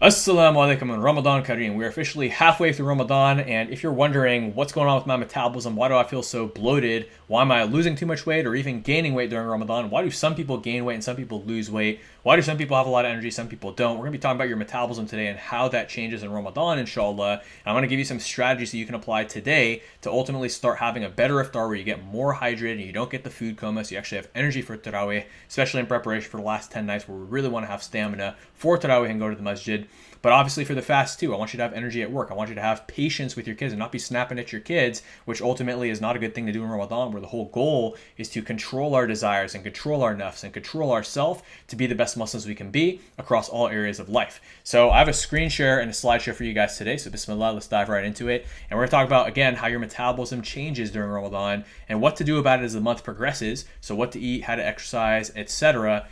Assalamu Alaikum and Ramadan Kareem. We're officially halfway through Ramadan, and if you're wondering what's going on with my metabolism, why do I feel so bloated, why am I losing too much weight or even gaining weight during Ramadan, why do some people gain weight and some people lose weight, why do some people have a lot of energy, some people don't, we're going to be talking about your metabolism today and how that changes in Ramadan, inshallah. And I'm going to give you some strategies that you can apply today to ultimately start having a better iftar where you get more hydrated and you don't get the food coma, so you actually have energy for Tarawih, especially in preparation for the last 10 nights where we really want to have stamina for Tarawih and go to the masjid. But obviously for the fast too, I want you to have energy at work. I want you to have patience with your kids and not be snapping at your kids, which ultimately is not a good thing to do in Ramadan, where the whole goal is to control our desires and control our nafs and control ourselves to be the best Muslims we can be across all areas of life. So I have a screen share and a slideshow for you guys today. So bismillah, let's dive right into it. And we're going to talk about, again, how your metabolism changes during Ramadan and what to do about it as the month progresses. So what to eat, how to exercise, etc.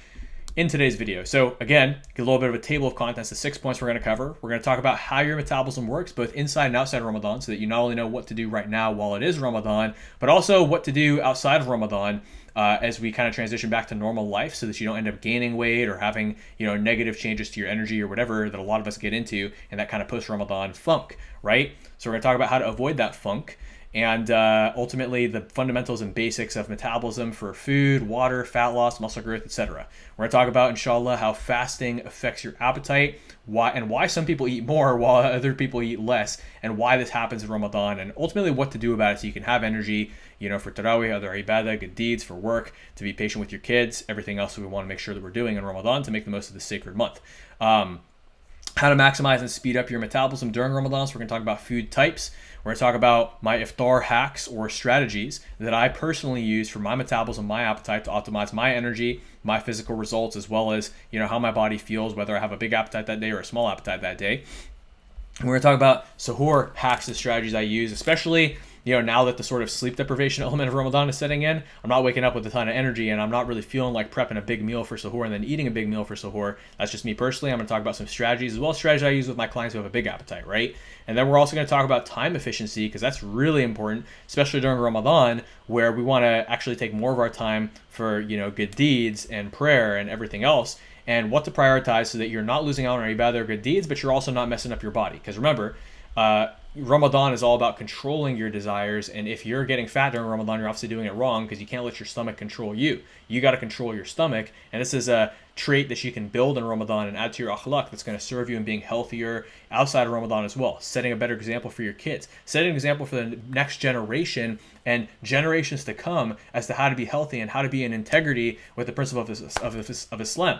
in today's video. So again, get a little bit of a table of contents, the 6 points we're going to cover. We're going to talk about how your metabolism works, both inside and outside of Ramadan, so that you not only know what to do right now while it is Ramadan, but also what to do outside of Ramadan as we kind of transition back to normal life, so that you don't end up gaining weight or having, negative changes to your energy or whatever that a lot of us get into in that kind of post-Ramadan funk, right? So we're going to talk about how to avoid that funk. And ultimately the fundamentals and basics of metabolism for food, water, fat loss, muscle growth, etc. We're going to talk about, inshallah, how fasting affects your appetite, why some people eat more while other people eat less, and why this happens in Ramadan, and ultimately what to do about it so you can have energy, for Tarawih, other ibadah, good deeds, for work, to be patient with your kids, everything else that we want to make sure that we're doing in Ramadan to make the most of this sacred month. How to maximize and speed up your metabolism during Ramadan. So we're going to talk about food types. We're going to talk about my iftar hacks or strategies that I personally use for my metabolism, my appetite, to optimize my energy, my physical results, as well as, how my body feels, whether I have a big appetite that day or a small appetite that day. And we're going to talk about suhoor hacks and strategies I use, especially now that the sort of sleep deprivation element of Ramadan is setting in. I'm not waking up with a ton of energy and I'm not really feeling like prepping a big meal for suhoor and then eating a big meal for suhoor. That's just me personally. I'm going to talk about some strategies, as well as strategies I use with my clients who have a big appetite, right? And then we're also going to talk about time efficiency, because that's really important, especially during Ramadan, where we want to actually take more of our time for, good deeds and prayer and everything else, and what to prioritize so that you're not losing out on ibadah or good deeds, but you're also not messing up your body. Because remember, Ramadan is all about controlling your desires, and if you're getting fat during Ramadan, you're obviously doing it wrong, because you can't let your stomach control you. You got to control your stomach, and this is a trait that you can build in Ramadan and add to your akhlaq that's going to serve you in being healthier outside of Ramadan as well. Setting a better example for your kids, setting an example for the next generation and generations to come as to how to be healthy and how to be in integrity with the principle of Islam.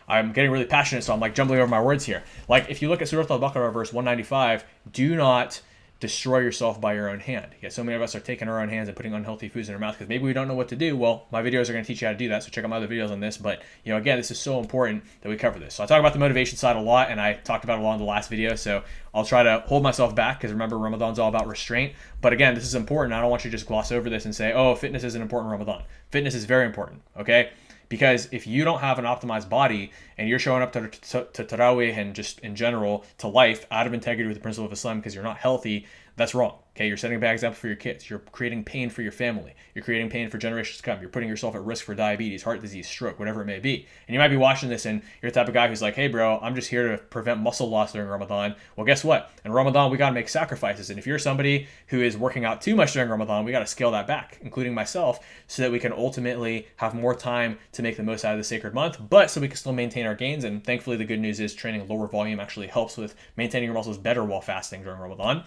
I'm getting really passionate, so I'm like jumbling over my words here. Like, if you look at Surah Al-Baqarah, verse 195, do not destroy yourself by your own hand. Yeah, so many of us are taking our own hands and putting unhealthy foods in our mouth because maybe we don't know what to do. Well, my videos are going to teach you how to do that, so check out my other videos on this. But, again, this is so important that we cover this. So I talk about the motivation side a lot, and I talked about it a lot in the last video, so I'll try to hold myself back, because remember, Ramadan's all about restraint. But again, this is important. I don't want you to just gloss over this and say, oh, fitness isn't important in Ramadan. Fitness is very important, okay? Because if you don't have an optimized body and you're showing up to Tarawih and just in general to life out of integrity with the principle of Islam because you're not healthy, that's wrong. Okay, you're setting a bad example for your kids. You're creating pain for your family. You're creating pain for generations to come. You're putting yourself at risk for diabetes, heart disease, stroke, whatever it may be. And you might be watching this and you're the type of guy who's like, hey bro, I'm just here to prevent muscle loss during Ramadan. Well, guess what? In Ramadan, we got to make sacrifices. And if you're somebody who is working out too much during Ramadan, we got to scale that back, including myself, so that we can ultimately have more time to make the most out of the sacred month, but so we can still maintain our gains. And thankfully, the good news is training lower volume actually helps with maintaining your muscles better while fasting during Ramadan.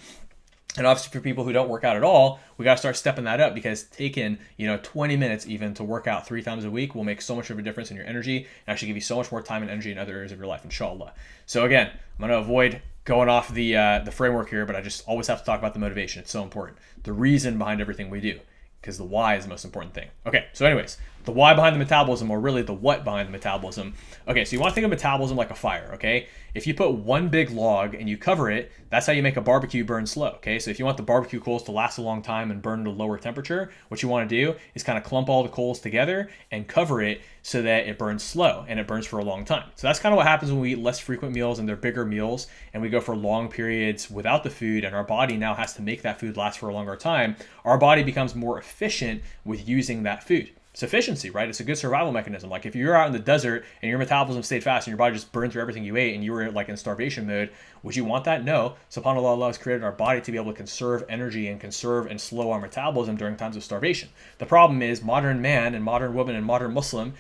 And obviously for people who don't work out at all, we got to start stepping that up, because taking, 20 minutes even to work out 3 times a week will make so much of a difference in your energy and actually give you so much more time and energy in other areas of your life, inshallah. So again, I'm going to avoid going off the framework here, but I just always have to talk about the motivation. It's so important. The reason behind everything we do, because the why is the most important thing. Okay, so anyways, the why behind the metabolism, or really the what behind the metabolism. Okay, so you want to think of metabolism like a fire, okay? If you put one big log and you cover it, that's how you make a barbecue burn slow, okay? So if you want the barbecue coals to last a long time and burn at a lower temperature, what you want to do is kind of clump all the coals together and cover it so that it burns slow and it burns for a long time. So that's kind of what happens when we eat less frequent meals and they're bigger meals, and we go for long periods without the food, and our body now has to make that food last for a longer time. Our body becomes more efficient with using that food. sufficiency, right? It's a good survival mechanism. Like if you're out in the desert and your metabolism stayed fast and your body just burned through everything you ate and you were like in starvation mode, would you want that? No. SubhanAllah, Allah has created our body to be able to conserve energy and conserve and slow our metabolism during times of starvation. The problem is modern man and modern woman and modern Muslim,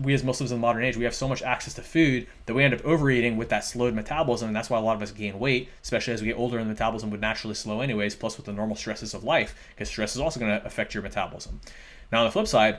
we as Muslims in the modern age, we have so much access to food that we end up overeating with that slowed metabolism, and that's why a lot of us gain weight, especially as we get older and the metabolism would naturally slow anyways, plus with the normal stresses of life, because stress is also going to affect your metabolism. Now on the flip side,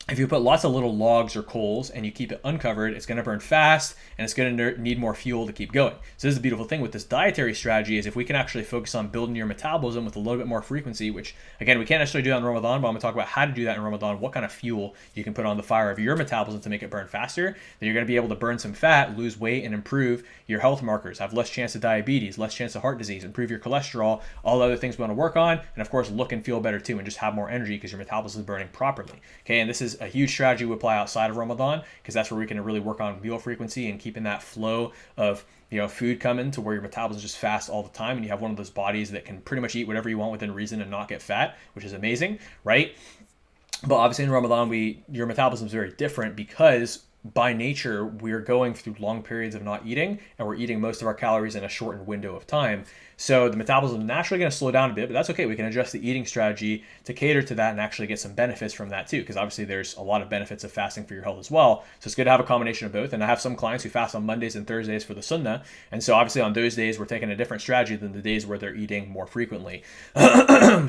if you put lots of little logs or coals and you keep it uncovered, it's going to burn fast and it's going to need more fuel to keep going. So this is the beautiful thing with this dietary strategy, is if we can actually focus on building your metabolism with a little bit more frequency, which again, we can't necessarily do that in Ramadan, but I'm going to talk about how to do that in Ramadan, what kind of fuel you can put on the fire of your metabolism to make it burn faster. Then you're going to be able to burn some fat, lose weight, and improve your health markers, have less chance of diabetes, less chance of heart disease, improve your cholesterol, all the other things we want to work on, and of course look and feel better too, and just have more energy because your metabolism is burning properly. Okay, and this is a huge strategy we apply outside of Ramadan, because that's where we can really work on meal frequency and keeping that flow of food coming to where your metabolism is just fast all the time, and you have one of those bodies that can pretty much eat whatever you want within reason and not get fat, which is amazing, right? But obviously in Ramadan, your metabolism is very different because by nature, we're going through long periods of not eating, and we're eating most of our calories in a shortened window of time. So the metabolism is naturally going to slow down a bit, but that's okay. We can adjust the eating strategy to cater to that and actually get some benefits from that too, because obviously there's a lot of benefits of fasting for your health as well. So it's good to have a combination of both. And I have some clients who fast on Mondays and Thursdays for the sunnah. And so obviously on those days, we're taking a different strategy than the days where they're eating more frequently. But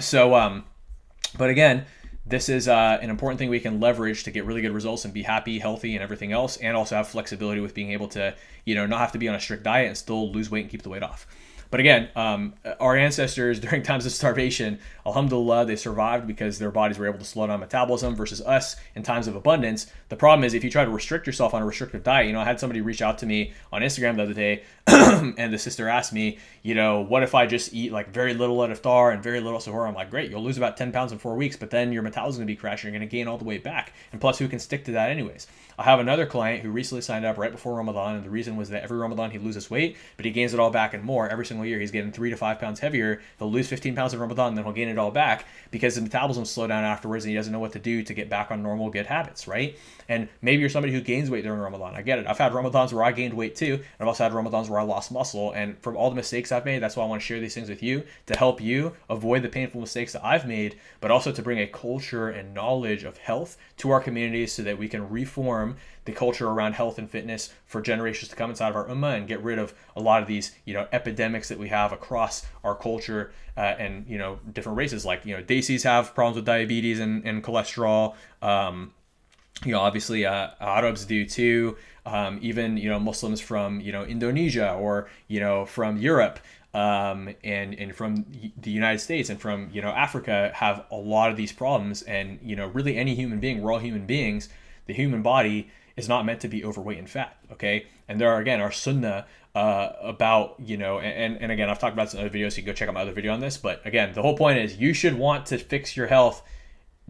again, this is an important thing we can leverage to get really good results and be happy, healthy, and everything else, and also have flexibility with being able to, not have to be on a strict diet and still lose weight and keep the weight off. But again, our ancestors during times of starvation, alhamdulillah, they survived because their bodies were able to slow down metabolism versus us in times of abundance. The problem is if you try to restrict yourself on a restrictive diet, I had somebody reach out to me on Instagram the other day and the sister asked me, what if I just eat like very little at iftar and very little suhoor? I'm like, great, you'll lose about 10 pounds in 4 weeks, but then your metabolism is going to be crashing. You're going to gain all the way back. And plus, who can stick to that anyways? I have another client who recently signed up right before Ramadan, and the reason was that every Ramadan he loses weight, but he gains it all back and more. Every single year he's getting 3 to 5 pounds heavier. He'll lose 15 pounds in Ramadan, and then he'll gain it all back because the metabolism slow down afterwards, and he doesn't know what to do to get back on normal good habits, right? And maybe you're somebody who gains weight during Ramadan. I get it. I've had Ramadans where I gained weight too, and I've also had Ramadans where I lost muscle. And from all the mistakes I've made, that's why I want to share these things with you, to help you avoid the painful mistakes that I've made, but also to bring a culture and knowledge of health to our communities so that we can reform the culture around health and fitness for generations to come inside of our ummah and get rid of a lot of these, epidemics that we have across our culture and, different races. Like, Desis have problems with diabetes and cholesterol. Obviously Arabs do too. Even, Muslims from, Indonesia or, from Europe and from the United States and from, Africa have a lot of these problems. And, really any human being, we're all human beings. The human body is not meant to be overweight and fat, okay? And there are, again, our sunnah about, and again, I've talked about this in other videos, so you can go check out my other video on this. But again, the whole point is you should want to fix your health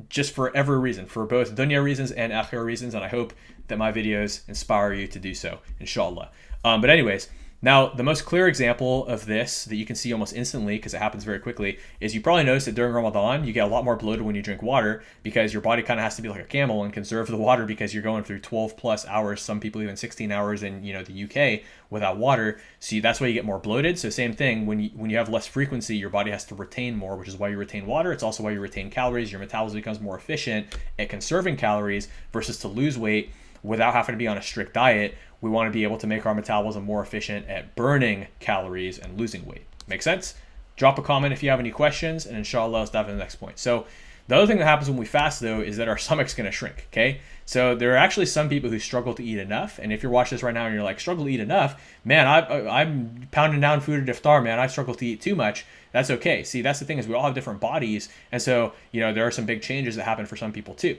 just for every reason, for both dunya reasons and akhirah reasons. And I hope that my videos inspire you to do so, inshallah. But anyways, now the most clear example of this that you can see almost instantly, because it happens very quickly, is you probably notice that during Ramadan, you get a lot more bloated when you drink water because your body kind of has to be like a camel and conserve the water because you're going through 12 plus hours, some people even 16 hours in, the UK without water. So that's why you get more bloated. So same thing, when you have less frequency, your body has to retain more, which is why you retain water. It's also why you retain calories. Your metabolism becomes more efficient at conserving calories versus to lose weight without having to be on a strict diet. We want to be able to make our metabolism more efficient at burning calories and losing weight. Make sense? Drop a comment if you have any questions, and inshallah, let's dive into the next point. So the other thing that happens when we fast, though, is that our stomach's going to shrink, okay? So there are actually some people who struggle to eat enough, and if you're watching this right now and you're like, struggle to eat enough, man, I'm pounding down food at iftar, man, I struggle to eat too much. That's okay. See, that's the thing is we all have different bodies, and so, there are some big changes that happen for some people too.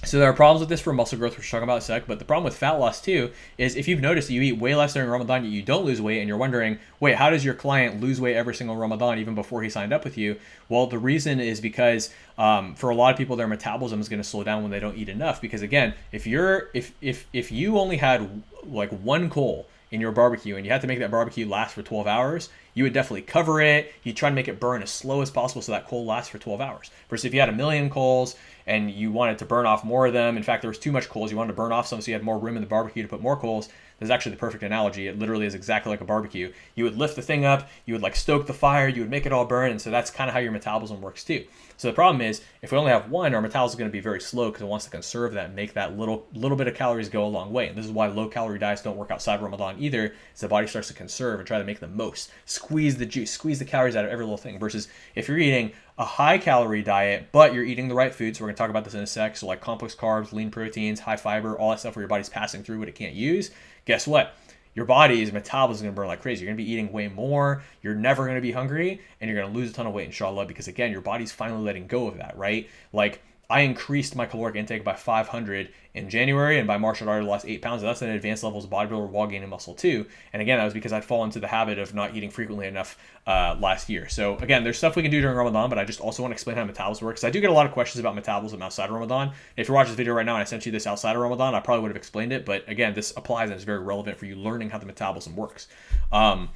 So there are problems with this for muscle growth, which we're talking about in a sec, but the problem with fat loss too is if you've noticed that you eat way less during Ramadan, yet you don't lose weight, and you're wondering, wait, how does your client lose weight every single Ramadan even before he signed up with you? Well, the reason is because for a lot of people, their metabolism is going to slow down when they don't eat enough. Because again, if you only had like one coal in your barbecue and you had to make that barbecue last for 12 hours, you would definitely cover it. You try to make it burn as slow as possible so that coal lasts for 12 hours. Versus if you had a million coals and you wanted to burn off more of them, in fact, there was too much coals, you wanted to burn off some so you had more room in the barbecue to put more coals. This is actually the perfect analogy. It literally is exactly like a barbecue. You would lift the thing up, you would like stoke the fire, you would make it all burn, and so that's kind of how your metabolism works too. So the problem is, if we only have one, our metabolism is going to be very slow because it wants to conserve that and make that little bit of calories go a long way. And this is why low-calorie diets don't work outside Ramadan either, is the body starts to conserve and try to make the most. Squeeze the juice, squeeze the calories out of every little thing. Versus if you're eating a high-calorie diet, but you're eating the right food, so we're going to talk about this in a sec, so like complex carbs, lean proteins, high fiber, all that stuff where your body's passing through what it can't use, guess what? Your body's metabolism is going to burn like crazy. You're going to be eating way more. You're never going to be hungry, and you're going to lose a ton of weight, inshallah, because again, your body's finally letting go of that, right? Like, I increased my caloric intake by 500 in January, and by March I'd already lost 8 pounds. That's an advanced levels of bodybuilder while gaining muscle too. And again, that was because I'd fallen into the habit of not eating frequently enough last year. So again, there's stuff we can do during Ramadan, but I just also want to explain how metabolism works. I do get a lot of questions about metabolism outside of Ramadan. If you're watching this video right now and I sent you this outside of Ramadan, I probably would have explained it. But again, this applies and is very relevant for you learning how the metabolism works. I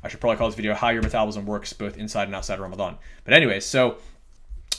should probably call this video how your metabolism works both inside and outside of Ramadan. But anyways, so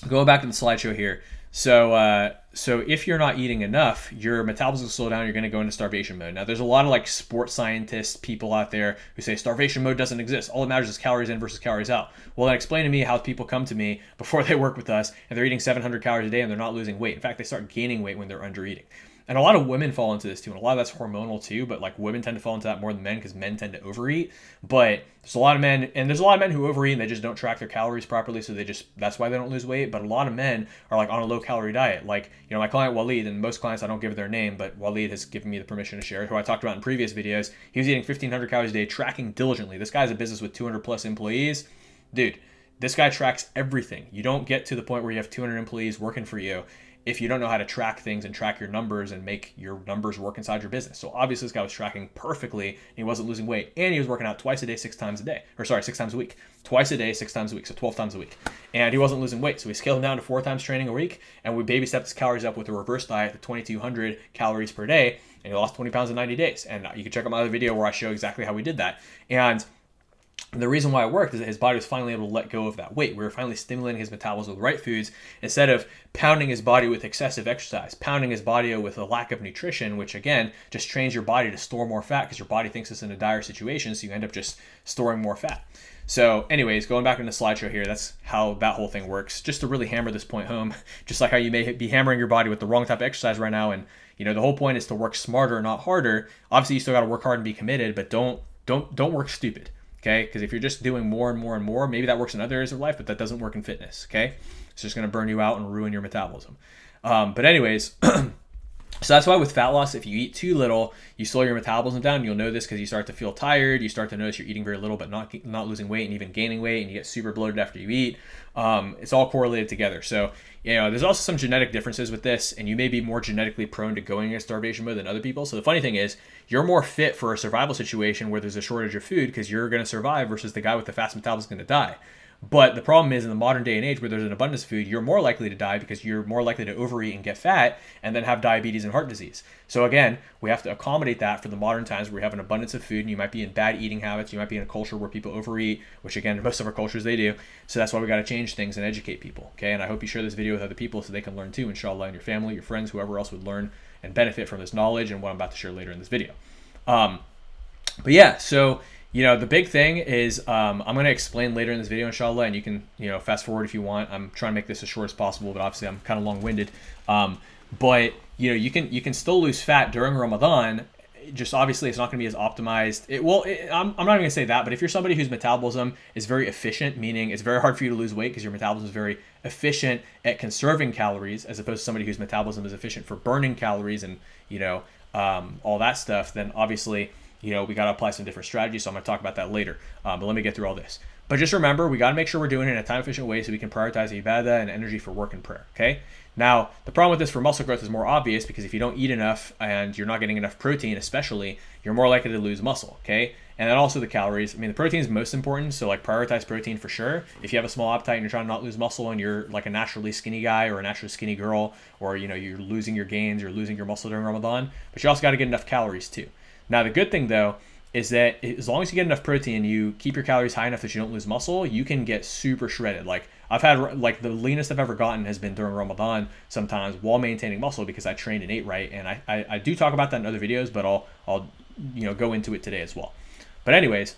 going back to the slideshow here. So if you're not eating enough, your metabolism will slow down. You're going to go into starvation mode. Now, there's a lot of like sports scientists, people out there who say starvation mode doesn't exist. All that matters is calories in versus calories out. Well, then explain to me how people come to me before they work with us and they're eating 700 calories a day and they're not losing weight. In fact, they start gaining weight when they're under eating. And a lot of women fall into this too, and a lot of that's hormonal too, but like women tend to fall into that more than men because men tend to overeat. But there's a lot of men, and there's a lot of men who overeat and they just don't track their calories properly, so that's why they don't lose weight. But a lot of men are like on a low calorie diet. Like, you know, my client Waleed, and most clients I don't give their name, but Waleed has given me the permission to share, who I talked about in previous videos. He was eating 1,500 calories a day, tracking diligently. This guy's a business with 200 plus employees. Dude, this guy tracks everything. You don't get to the point where you have 200 employees working for you if you don't know how to track things and track your numbers and make your numbers work inside your business. So obviously this guy was tracking perfectly and he wasn't losing weight, and he was working out twice a day, 6 times a day, or sorry, 6 times a week, twice a day, 6 times a week. So 12 times a week. And he wasn't losing weight. So we scaled him down to 4 times training a week, and we baby stepped his calories up with a reverse diet to 2,200 calories per day. And he lost 20 pounds in 90 days. And you can check out my other video where I show exactly how we did that. And the reason why it worked is that his body was finally able to let go of that weight. We were finally stimulating his metabolism with the right foods instead of pounding his body with excessive exercise, pounding his body with a lack of nutrition, which again just trains your body to store more fat because your body thinks it's in a dire situation, so you end up just storing more fat. So anyways, going back into the slideshow here, that's how that whole thing works. Just to really hammer this point home, just like how you may be hammering your body with the wrong type of exercise right now, and you know the whole point is to work smarter, not harder. Obviously, you still got to work hard and be committed, but don't work stupid. Okay, because if you're just doing more and more and more, maybe that works in other areas of life, but that doesn't work in fitness. Okay, it's just going to burn you out and ruin your metabolism. But anyways, so that's why with fat loss, if you eat too little, you slow your metabolism down. You'll know this because you start to feel tired. You start to notice you're eating very little, but not losing weight and even gaining weight, and you get super bloated after you eat. It's all correlated together. So, you know, there's also some genetic differences with this, and you may be more genetically prone to going into starvation mode than other people. So the funny thing is, you're more fit for a survival situation where there's a shortage of food because you're going to survive versus the guy with the fast metabolism is going to die. But the problem is in the modern day and age where there's an abundance of food, you're more likely to die because you're more likely to overeat and get fat and then have diabetes and heart disease. So again, we have to accommodate that for the modern times where we have an abundance of food and you might be in bad eating habits. You might be in a culture where people overeat, which again, in most of our cultures they do. So that's why we got to change things and educate people. Okay. And I hope you share this video with other people so they can learn too, inshallah, and your family, your friends, whoever else would learn and benefit from this knowledge and what I'm about to share later in this video. But yeah, so you know, the big thing is I'm going to explain later in this video, inshallah, and you can, you know, fast forward if you want. I'm trying to make this as short as possible, but obviously I'm kind of long-winded. But, you know, you can still lose fat during Ramadan. Just obviously it's not going to be as optimized. I'm not even going to say that, but if you're somebody whose metabolism is very efficient, meaning it's very hard for you to lose weight because your metabolism is very efficient at conserving calories as opposed to somebody whose metabolism is efficient for burning calories and, you know, all that stuff, then obviously, you know, we got to apply some different strategies. So I'm going to talk about that later. But let me get through all this. But just remember, we got to make sure we're doing it in a time efficient way so we can prioritize ibadah and energy for work and prayer. Okay. Now, the problem with this for muscle growth is more obvious because if you don't eat enough and you're not getting enough protein, especially, you're more likely to lose muscle. Okay. And then also the calories. I mean, the protein is most important. So like prioritize protein for sure. If you have a small appetite and you're trying to not lose muscle and you're like a naturally skinny guy or a naturally skinny girl, or, you know, you're losing your gains, you're losing your muscle during Ramadan, but you also got to get enough calories too. Now, the good thing though is that as long as you get enough protein, you keep your calories high enough that you don't lose muscle, you can get super shredded. Like I've had like the leanest I've ever gotten has been during Ramadan sometimes while maintaining muscle because I trained and ate right. And I do talk about that in other videos, but I'll go into it today as well. But anyways,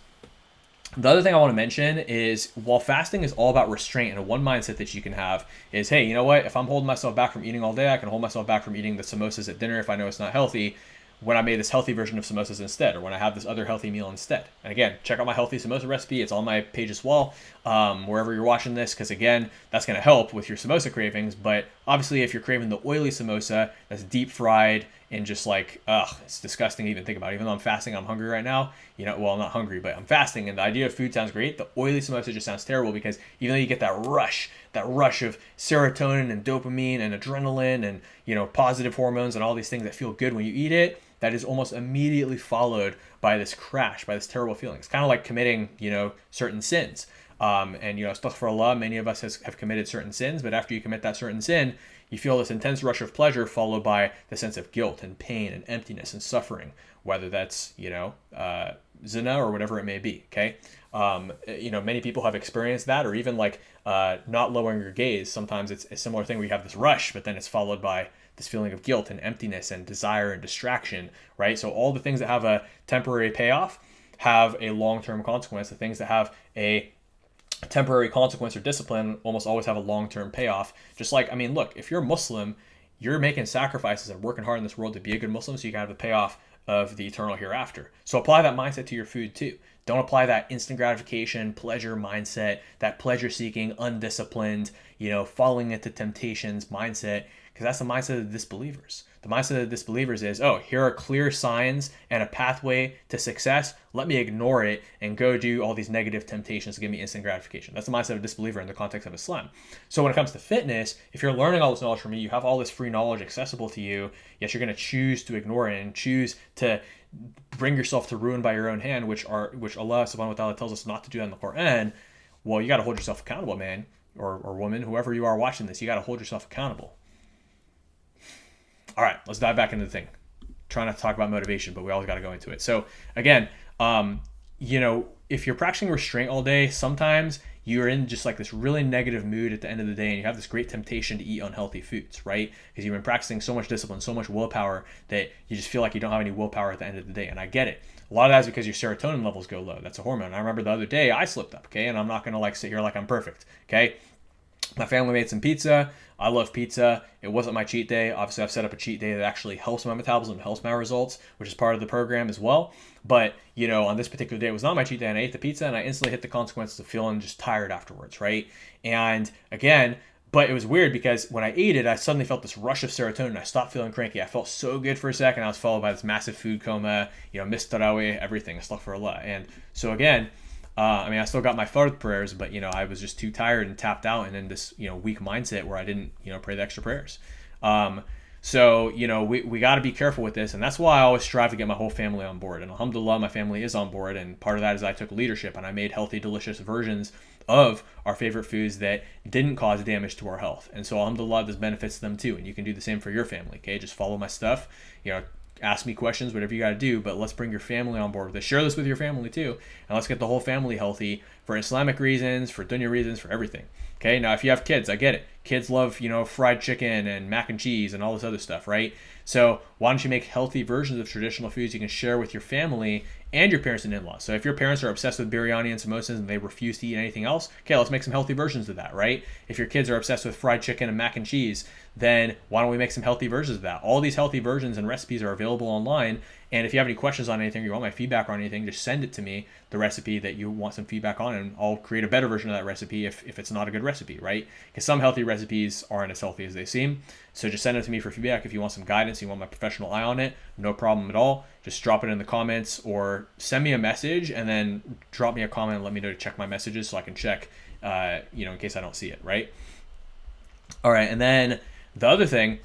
the other thing I want to mention is while fasting is all about restraint, and one mindset that you can have is, hey, you know what? If I'm holding myself back from eating all day, I can hold myself back from eating the samosas at dinner if I know it's not healthy, when I made this healthy version of samosas instead, or when I have this other healthy meal instead. And again, check out my healthy samosa recipe. It's on my page as well, wherever you're watching this, because again, that's going to help with your samosa cravings. But obviously, if you're craving the oily samosa that's deep fried and just like, it's disgusting to even think about. Even though I'm fasting, I'm hungry right now. Well, I'm not hungry, but I'm fasting, and the idea of food sounds great. The oily samosa just sounds terrible because even though you get that rush of serotonin and dopamine and adrenaline and positive hormones and all these things that feel good when you eat it, that is almost immediately followed by this crash, by this terrible feeling. It's kind of like committing, certain sins. Astaghfirullah, many of us have committed certain sins, but after you commit that certain sin, you feel this intense rush of pleasure followed by the sense of guilt and pain and emptiness and suffering, whether that's, zina or whatever it may be, okay? Many people have experienced that, or even like not lowering your gaze. Sometimes it's a similar thing where you have this rush, but then it's followed by this feeling of guilt and emptiness and desire and distraction, right? So all the things that have a temporary payoff have a long-term consequence. The things that have a temporary consequence or discipline almost always have a long-term payoff. Just like, look, if you're a Muslim, you're making sacrifices and working hard in this world to be a good Muslim so you can have the payoff of the eternal hereafter. So apply that mindset to your food too. Don't apply that instant gratification, pleasure mindset, that pleasure-seeking, undisciplined, falling into temptations mindset, because that's the mindset of the disbelievers. The mindset of the disbelievers is, here are clear signs and a pathway to success. Let me ignore it and go do all these negative temptations to give me instant gratification. That's the mindset of a disbeliever in the context of Islam. So when it comes to fitness, if you're learning all this knowledge from me, you have all this free knowledge accessible to you, yes, you're going to choose to ignore it and choose to bring yourself to ruin by your own hand, which Allah subhanahu wa ta'ala tells us not to do that in the Quran. Well, you got to hold yourself accountable, man, or woman, whoever you are watching this, you got to hold yourself accountable. All right, let's dive back into the thing. Trying not to talk about motivation, but we always got to go into it. So again, if you're practicing restraint all day, sometimes you're in just like this really negative mood at the end of the day, and you have this great temptation to eat unhealthy foods, right? Because you've been practicing so much discipline, so much willpower that you just feel like you don't have any willpower at the end of the day. And I get it. A lot of that is because your serotonin levels go low. That's a hormone. I remember the other day I slipped up, okay? And I'm not going to like sit here like I'm perfect, okay? My family made some pizza. I love pizza. It wasn't my cheat day. Obviously, I've set up a cheat day that actually helps my metabolism, helps my results, which is part of the program as well. But, on this particular day, it was not my cheat day, and I ate the pizza, and I instantly hit the consequences of feeling just tired afterwards, right? And again, but it was weird because when I ate it, I suddenly felt this rush of serotonin. I stopped feeling cranky. I felt so good for a second. I was followed by this massive food coma, missed tarawih, everything, astaghfirullah. And so again, I still got my fard prayers, but, I was just too tired and tapped out and in this, weak mindset where I didn't, pray the extra prayers. So, we got to be careful with this. And that's why I always strive to get my whole family on board. And alhamdulillah, my family is on board. And part of that is I took leadership and I made healthy, delicious versions of our favorite foods that didn't cause damage to our health. And so alhamdulillah, this benefits them too. And you can do the same for your family. Okay. Just follow my stuff, ask me questions, whatever you got to do, but let's bring your family on board with this. Share this with your family too, and let's get the whole family healthy for Islamic reasons, for dunya reasons, for everything. Okay, now if you have kids, I get it. Kids love, fried chicken and mac and cheese and all this other stuff, right? So why don't you make healthy versions of traditional foods you can share with your family and your parents and in-laws? So if your parents are obsessed with biryani and samosas and they refuse to eat anything else, okay, let's make some healthy versions of that, right? If your kids are obsessed with fried chicken and mac and cheese, then why don't we make some healthy versions of that? All these healthy versions and recipes are available online. And if you have any questions on anything, you want my feedback on anything, just send it to me, the recipe that you want some feedback on, and I'll create a better version of that recipe if it's not a good recipe, right? Because some healthy recipes aren't as healthy as they seem. So just send it to me for feedback. If you want some guidance, you want my professional eye on it, no problem at all. Just drop it in the comments or send me a message and then drop me a comment and let me know to check my messages so I can check, in case I don't see it, right? All right, and then the other thing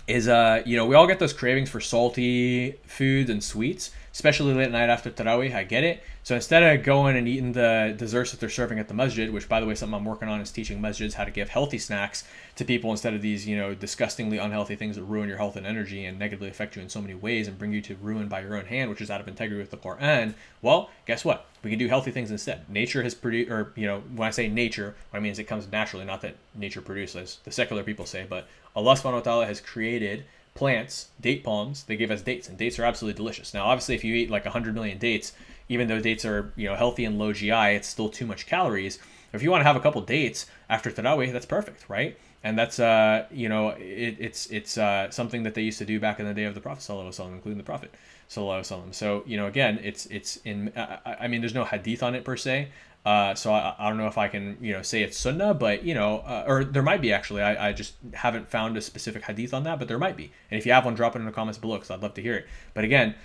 is we all get those cravings for salty foods and sweets, especially late at night after Tarawih. I get it. So instead of going and eating the desserts that they're serving at the masjid, which by the way, something I'm working on is teaching masjids how to give healthy snacks to people instead of these, disgustingly unhealthy things that ruin your health and energy and negatively affect you in so many ways and bring you to ruin by your own hand, which is out of integrity with the Quran. Well, guess what? We can do healthy things instead. Nature has produced, or, when I say nature, what I mean is it comes naturally, not that nature produces, the secular people say, but Allah subhanahu wa ta'ala has created plants, date palms. They give us dates, and dates are absolutely delicious. Now, obviously, if you eat like 100 million dates, even though dates are healthy and low GI, it's still too much calories. If you want to have a couple dates after Tarawih, that's perfect, right? And that's it's something that they used to do back in the day of the Prophet sallallahu alaihi wasallam, including the Prophet sallallahu alaihi wasallam. So again, it's in. I mean, there's no hadith on it per se. So I don't know if I can, say it's sunnah, but, or there might be actually. I just haven't found a specific hadith on that, but there might be. And if you have one, drop it in the comments below because I'd love to hear it. But again,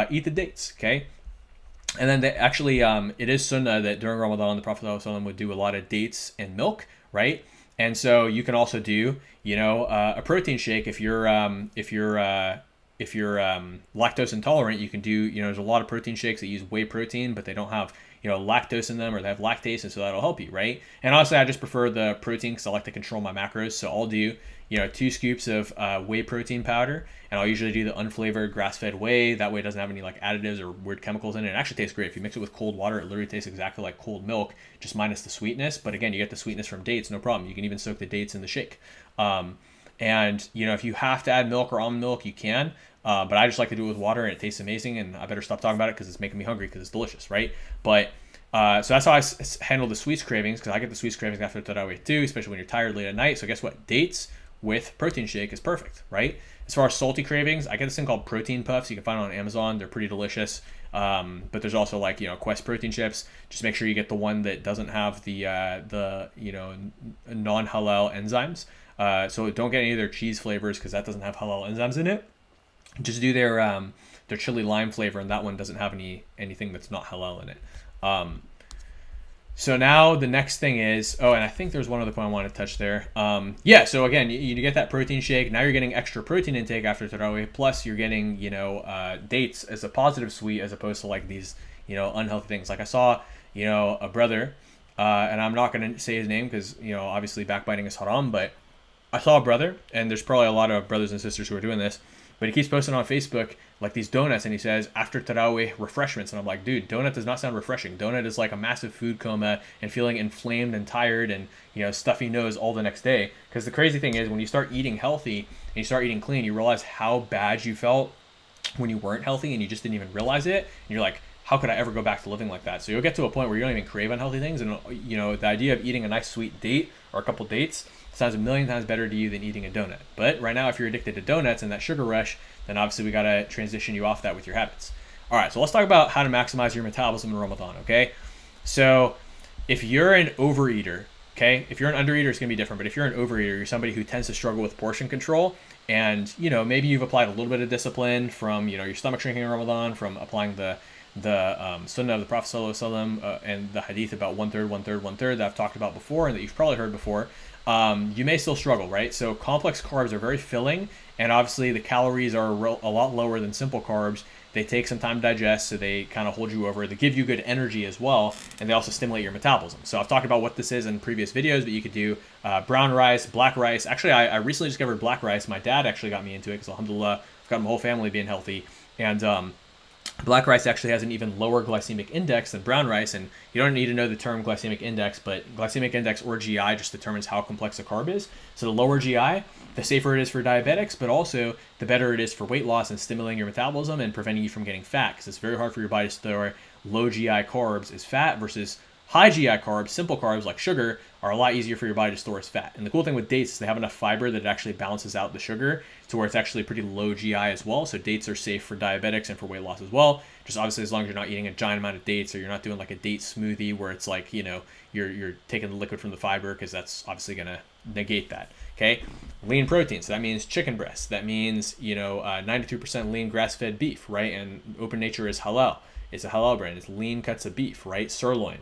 eat the dates, okay? And then it is sunnah that during Ramadan, the Prophet ﷺ would do a lot of dates and milk, right? And so you can also do, a protein shake if you're lactose intolerant. You can do, there's a lot of protein shakes that use whey protein, but they don't have lactose in them, or they have lactase, and so that'll help you, right? And honestly, I just prefer the protein because I like to control my macros. So I'll do 2 scoops of whey protein powder, and I'll usually do the unflavored grass-fed whey. That way it doesn't have any like additives or weird chemicals in it. It actually tastes great. If you mix it with cold water, it literally tastes exactly like cold milk, just minus the sweetness. But again, you get the sweetness from dates, no problem. You can even soak the dates in the shake. And if you have to add milk or almond milk, you can. But I just like to do it with water, and it tastes amazing. And I better stop talking about it because it's making me hungry because it's delicious, right? But so that's how I handle the sweets cravings, because I get the sweets cravings after Tarawih too, especially when you're tired late at night. So guess what? Dates with protein shake is perfect, right? As far as salty cravings, I get this thing called protein puffs. You can find it on Amazon. They're pretty delicious. But there's also like Quest protein chips. Just make sure you get the one that doesn't have the non-halal enzymes. So don't get any of their cheese flavors because that doesn't have halal enzymes in it. Just do their chili lime flavor, and that one doesn't have anything that's not halal in it. So now the next thing is, and I think there's one other point I want to touch there. So again, you get that protein shake. Now you're getting extra protein intake after Tarawih, plus you're getting, dates as a positive sweet as opposed to like these, unhealthy things. Like I saw, a brother, and I'm not going to say his name because, obviously backbiting is haram, but I saw a brother, and there's probably a lot of brothers and sisters who are doing this, but he keeps posting on Facebook like these donuts, and he says after Tarawih refreshments, and I'm like, dude, donut does not sound refreshing. Donut is like a massive food coma and feeling inflamed and tired and stuffy nose all the next day. Because the crazy thing is when you start eating healthy and you start eating clean, you realize how bad you felt when you weren't healthy and you just didn't even realize it. And you're like, how could I ever go back to living like that? So you'll get to a point where you don't even crave unhealthy things, and the idea of eating a nice sweet date or a couple dates sounds a million times better to you than eating a donut. But right now, if you're addicted to donuts and that sugar rush, then obviously we got to transition you off that with your habits. All right, so let's talk about how to maximize your metabolism in Ramadan, okay? So if you're an overeater, okay, if you're an undereater, it's going to be different. But if you're an overeater, you're somebody who tends to struggle with portion control, and, maybe you've applied a little bit of discipline from, your stomach shrinking in Ramadan, from applying the sunnah of the Prophet ﷺ, and the hadith about 1/3, 1/3, 1/3 that I've talked about before and that you've probably heard before. You may still struggle, right? So complex carbs are very filling, and obviously the calories are a lot lower than simple carbs. They take some time to digest, so they kind of hold you over. They give you good energy as well, and they also stimulate your metabolism. So I've talked about what this is in previous videos, but you could do brown rice, black rice. Actually, I recently discovered black rice. My dad actually got me into it because alhamdulillah, I've got my whole family being healthy. And black rice actually has an even lower glycemic index than brown rice, and you don't need to know the term glycemic index, but glycemic index, or GI, just determines how complex a carb is. So the lower GI, the safer it is for diabetics, but also the better it is for weight loss and stimulating your metabolism and preventing you from getting fat, because it's very hard for your body to store low GI carbs as fat versus high GI carbs. Simple carbs like sugar are a lot easier for your body to store as fat. And the cool thing with dates is they have enough fiber that it actually balances out the sugar to where it's actually pretty low GI as well. So dates are safe for diabetics and for weight loss as well. Just obviously as long as you're not eating a giant amount of dates, or you're not doing like a date smoothie where it's like, you're taking the liquid from the fiber, because that's obviously going to negate that. Okay. Lean protein. So that means chicken breast. That means, 93% lean grass-fed beef, right? And Open Nature is halal. It's a halal brand. It's lean cuts of beef, right? Sirloin.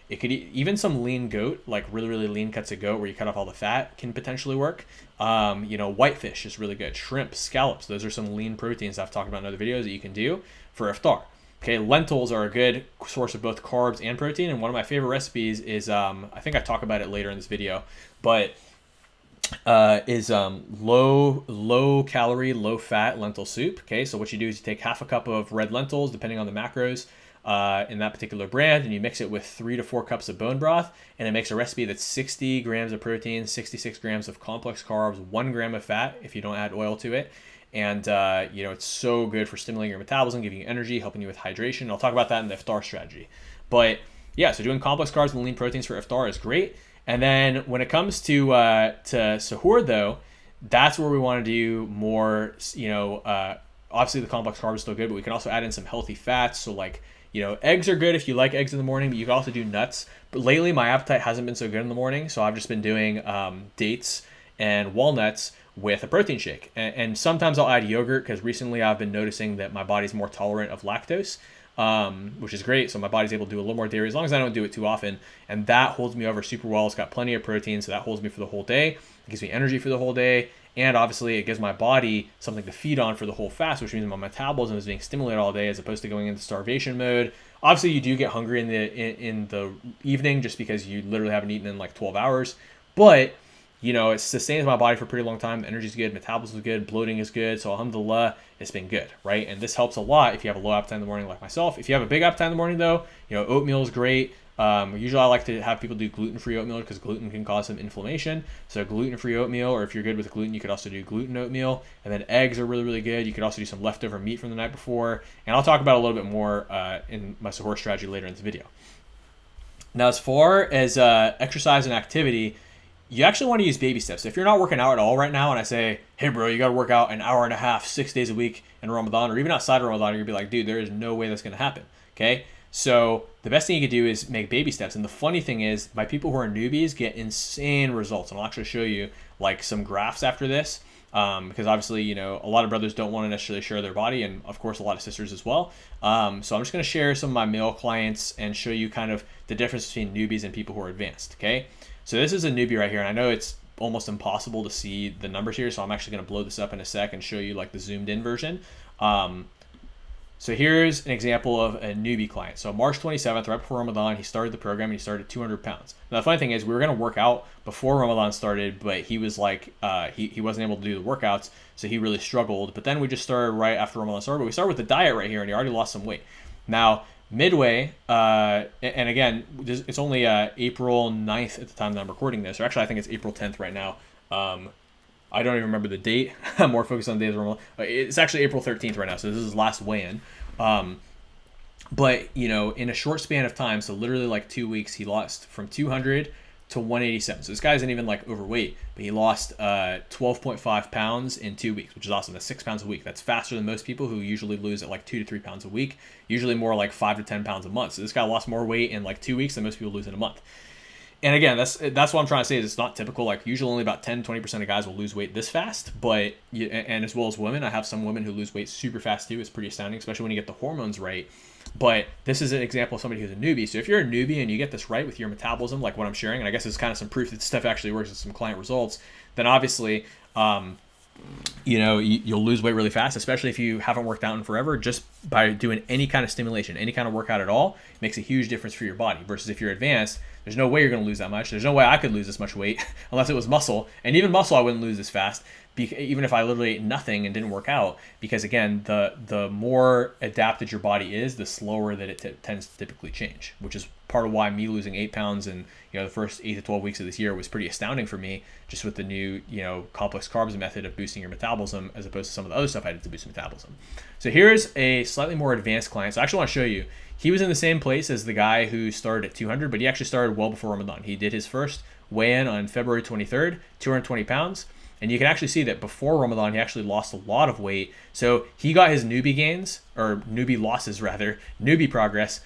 It could even some lean goat, like really, really lean cuts of goat where you cut off all the fat, can potentially work. Whitefish is really good. Shrimp, scallops, those are some lean proteins I've talked about in other videos that you can do for iftar. Okay, lentils are a good source of both carbs and protein, and one of my favorite recipes is, I think I talk about it later in this video, but is low calorie, low fat lentil soup. Okay, so what you do is you take half a cup of red lentils, depending on the macros in that particular brand, and you mix it with 3 to 4 cups of bone broth, and it makes a recipe that's 60 grams of protein, 66 grams of complex carbs, 1 gram of fat if you don't add oil to it. And, it's so good for stimulating your metabolism, giving you energy, helping you with hydration. I'll talk about that in the Iftar strategy. But yeah, so doing complex carbs and lean proteins for Iftar is great. And then when it comes to Sahur, though, that's where we want to do more, obviously the complex carbs is still good, but we can also add in some healthy fats. So like, eggs are good if you like eggs in the morning, but you can also do nuts. But lately my appetite hasn't been so good in the morning, so I've just been doing dates and walnuts with a protein shake. And sometimes I'll add yogurt because recently I've been noticing that my body's more tolerant of lactose, which is great. So my body's able to do a little more dairy as long as I don't do it too often. And that holds me over super well. It's got plenty of protein, so that holds me for the whole day. It gives me energy for the whole day. And obviously it gives my body something to feed on for the whole fast, which means my metabolism is being stimulated all day as opposed to going into starvation mode. Obviously you do get hungry in the evening just because you literally haven't eaten in like 12 hours. But it sustains my body for a pretty long time. The energy is good, metabolism is good, bloating is good. So alhamdulillah, it's been good, right? And this helps a lot if you have a low appetite in the morning like myself. If you have a big appetite in the morning though, oatmeal is great. Usually I like to have people do gluten-free oatmeal because gluten can cause some inflammation. So gluten-free oatmeal, or if you're good with gluten, you could also do gluten oatmeal. And then eggs are really, really good. You could also do some leftover meat from the night before. And I'll talk about it a little bit more in my Sahur strategy later in this video. Now, as far as exercise and activity, you actually want to use baby steps. If you're not working out at all right now and I say, hey bro, you got to work out an hour and a half, 6 days a week in Ramadan, or even outside of Ramadan, you're going to be like, dude, there is no way that's going to happen. Okay. So the best thing you can do is make baby steps. And the funny thing is my people who are newbies get insane results. And I'll actually show you like some graphs after this. Because obviously, a lot of brothers don't want to necessarily share their body, and of course a lot of sisters as well. So I'm just going to share some of my male clients and show you kind of the difference between newbies and people who are advanced. Okay. So this is a newbie right here, and I know it's almost impossible to see the numbers here, so I'm actually going to blow this up in a sec and show you like the zoomed in version. So here's an example of a newbie client. So March 27th, right before Ramadan, he started the program and he started 200 pounds. Now the funny thing is we were going to work out before Ramadan started, but he was like, he wasn't able to do the workouts, so he really struggled. But then we just started right after Ramadan started, but we started with the diet right here, and he already lost some weight. Now, midway, and again, it's only April 9th at the time that I'm recording this, or actually I think it's April 10th right now. I don't even remember the date. I'm more focused on the days of Ramadan. It's actually April 13th right now, so this is his last weigh-in. But, in a short span of time, so literally like 2 weeks, he lost from 200 to 187. So this guy isn't even like overweight, but he lost 12.5 pounds in 2 weeks, which is awesome. That's 6 pounds a week. That's faster than most people who usually lose at like 2 to 3 pounds a week, usually more like 5 to 10 pounds a month. So this guy lost more weight in like 2 weeks than most people lose in a month. And again, that's what I'm trying to say is it's not typical. Like usually only about 10-20% of guys will lose weight this fast, but and as well as women, I have some women who lose weight super fast too. It's pretty astounding, especially when you get the hormones right. But this is an example of somebody who's a newbie. So if you're a newbie and you get this right with your metabolism, like what I'm sharing, and I guess it's kind of some proof that stuff actually works with some client results, then obviously, you'll lose weight really fast, especially if you haven't worked out in forever. Just by doing any kind of stimulation, any kind of workout at all, it makes a huge difference for your body. Versus if you're advanced, there's no way you're going to lose that much. There's no way I could lose this much weight unless it was muscle. And even muscle, I wouldn't lose this fast, even if I literally ate nothing and didn't work out. Because again, the more adapted your body is, the slower that it tends to typically change, which is part of why me losing 8 pounds in the first 8 to 12 weeks of this year was pretty astounding for me, just with the new complex carbs method of boosting your metabolism as opposed to some of the other stuff I did to boost metabolism. So here's a slightly more advanced client. So I actually want to show you, he was in the same place as the guy who started at 200, but he actually started well before Ramadan. He did his first weigh-in on February 23rd, 220 pounds. And you can actually see that before Ramadan, he actually lost a lot of weight. So he got his newbie gains, or newbie losses rather, newbie progress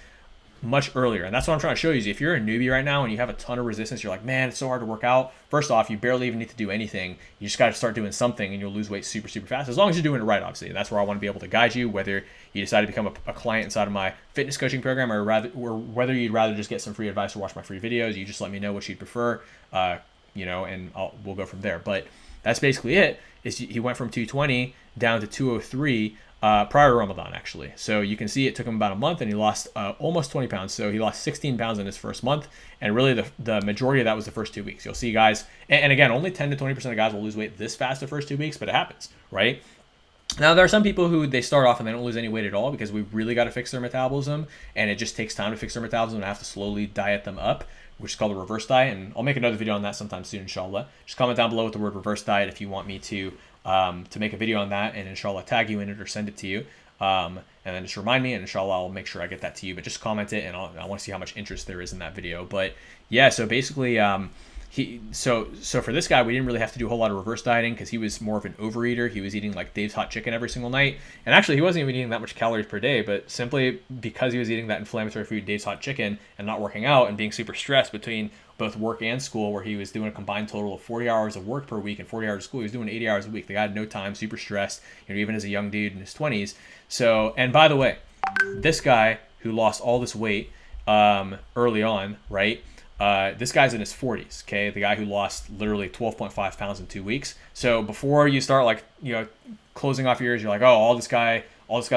much earlier. And that's what I'm trying to show you is if you're a newbie right now and you have a ton of resistance, you're like, man, it's so hard to work out. First off, you barely even need to do anything. You just got to start doing something and you'll lose weight super, super fast. As long as you're doing it right, obviously. And that's where I want to be able to guide you, whether you decide to become a client inside of my fitness coaching program or whether you'd rather just get some free advice or watch my free videos. You just let me know what you'd prefer, and we'll go from there. But that's basically it. Is he went from 220 down to 203 prior to Ramadan, actually. So you can see it took him about a month and he lost almost 20 pounds. So he lost 16 pounds in his first month. And really the majority of that was the first 2 weeks. You'll see guys, and again, only 10 to 20% of guys will lose weight this fast the first 2 weeks, but it happens, right? Now, there are some people who they start off and they don't lose any weight at all because we really got to fix their metabolism. And it just takes time to fix their metabolism and I have to slowly diet them up, which is called a reverse diet. And I'll make another video on that sometime soon, inshallah. Just comment down below with the word reverse diet if you want me to make a video on that, and inshallah tag you in it or send it to you. And then just remind me, and inshallah I'll make sure I get that to you. But just comment it, and I want to see how much interest there is in that video. But yeah, so basically, so for this guy, we didn't really have to do a whole lot of reverse dieting because he was more of an overeater. He was eating like Dave's Hot Chicken every single night, and actually he wasn't even eating that much calories per day. But simply because he was eating that inflammatory food, Dave's Hot Chicken, and not working out and being super stressed between both work and school, where he was doing a combined total of 40 hours of work per week and 40 hours of school. He was doing 80 hours a week. The guy had no time, super stressed, even as a young dude in his 20s. So, and by the way, this guy who lost all this weight early on, right? This guy's in his 40s, okay? The guy who lost literally 12.5 pounds in 2 weeks. So before you start closing off your ears, you're like, oh, all this guy's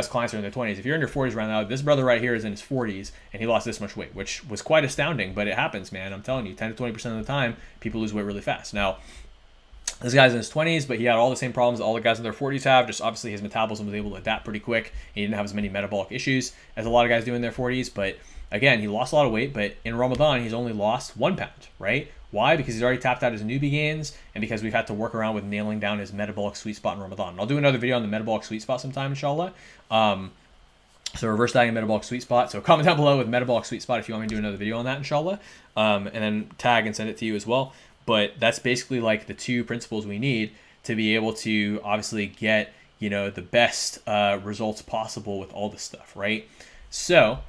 clients are in their 20s. If you're in your 40s right now, this brother right here is in his 40s and he lost this much weight, which was quite astounding, but it happens, man. I'm telling you, 10 to 20% of the time, people lose weight really fast. Now, this guy's in his 20s, but he had all the same problems all the guys in their 40s have. Just obviously his metabolism was able to adapt pretty quick. He didn't have as many metabolic issues as a lot of guys do in their 40s, but again, he lost a lot of weight, but in Ramadan, he's only lost 1 pound, right? Why? Because he's already tapped out his newbie gains, and because we've had to work around with nailing down his metabolic sweet spot in Ramadan. And I'll do another video on the metabolic sweet spot sometime, inshallah. So reverse dieting metabolic sweet spot. So comment down below with metabolic sweet spot if you want me to do another video on that, inshallah. And then tag and send it to you as well. But that's basically like the 2 principles we need to be able to obviously get, the best results possible with all this stuff, right? So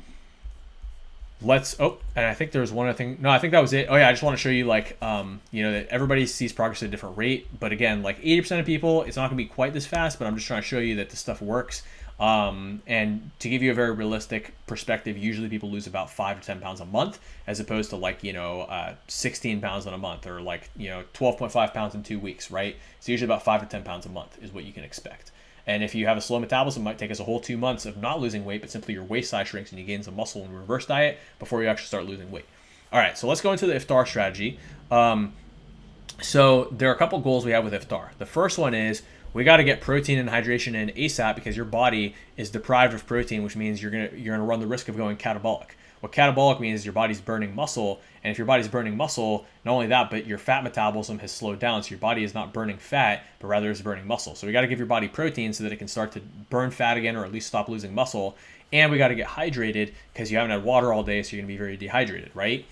and I think there was one other thing. No, I think that was it. Oh yeah, I just want to show you that everybody sees progress at a different rate. But again, like 80% of people, it's not gonna be quite this fast, but I'm just trying to show you that this stuff works. And to give you a very realistic perspective, usually people lose about 5 to 10 pounds a month, as opposed to 16 pounds in a month or 12.5 pounds in 2 weeks, right? So usually about 5 to 10 pounds a month is what you can expect. And if you have a slow metabolism, it might take us a whole 2 months of not losing weight, but simply your waist size shrinks and you gain some muscle in reverse diet before you actually start losing weight. All right, so let's go into the Iftar strategy. So there are a couple goals we have with Iftar. The first one is we got to get protein and hydration in ASAP because your body is deprived of protein, which means you're gonna run the risk of going catabolic. What catabolic means is your body's burning muscle, and if your body's burning muscle, not only that, but your fat metabolism has slowed down, so your body is not burning fat, but rather is burning muscle. So we got to give your body protein so that it can start to burn fat again, or at least stop losing muscle, and we got to get hydrated because you haven't had water all day, so you're gonna be very dehydrated, right?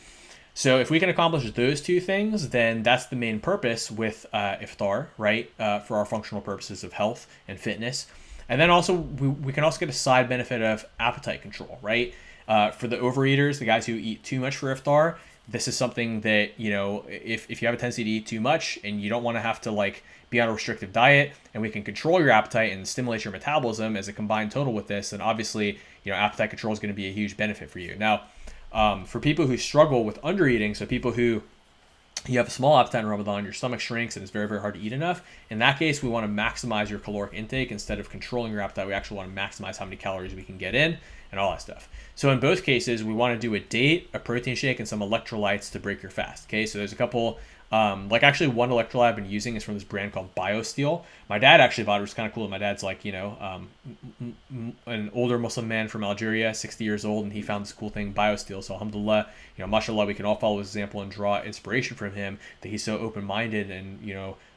So if we can accomplish those 2 things, then that's the main purpose with Iftar, right? For our functional purposes of health and fitness. And then also, we can also get a side benefit of appetite control, right? For the overeaters, the guys who eat too much for Iftar, this is something that, if you have a tendency to eat too much and you don't want to have to be on a restrictive diet, and we can control your appetite and stimulate your metabolism as a combined total with this, then obviously, appetite control is going to be a huge benefit for you. Now, for people who struggle with undereating, so people who you have a small appetite in Ramadan, your stomach shrinks and it's very, very hard to eat enough. In that case, we want to maximize your caloric intake instead of controlling your appetite. We actually want to maximize how many calories we can get in and all that stuff. So in both cases, we want to do a date, a protein shake, and some electrolytes to break your fast. Okay, so there's a couple. Actually one electrolyte I've been using is from this brand called BioSteel. My dad actually bought it, which is kind of cool. My dad's an older Muslim man from Algeria, 60 years old, and he found this cool thing, BioSteel. So alhamdulillah, mashallah, we can all follow his example and draw inspiration from him that he's so open-minded and,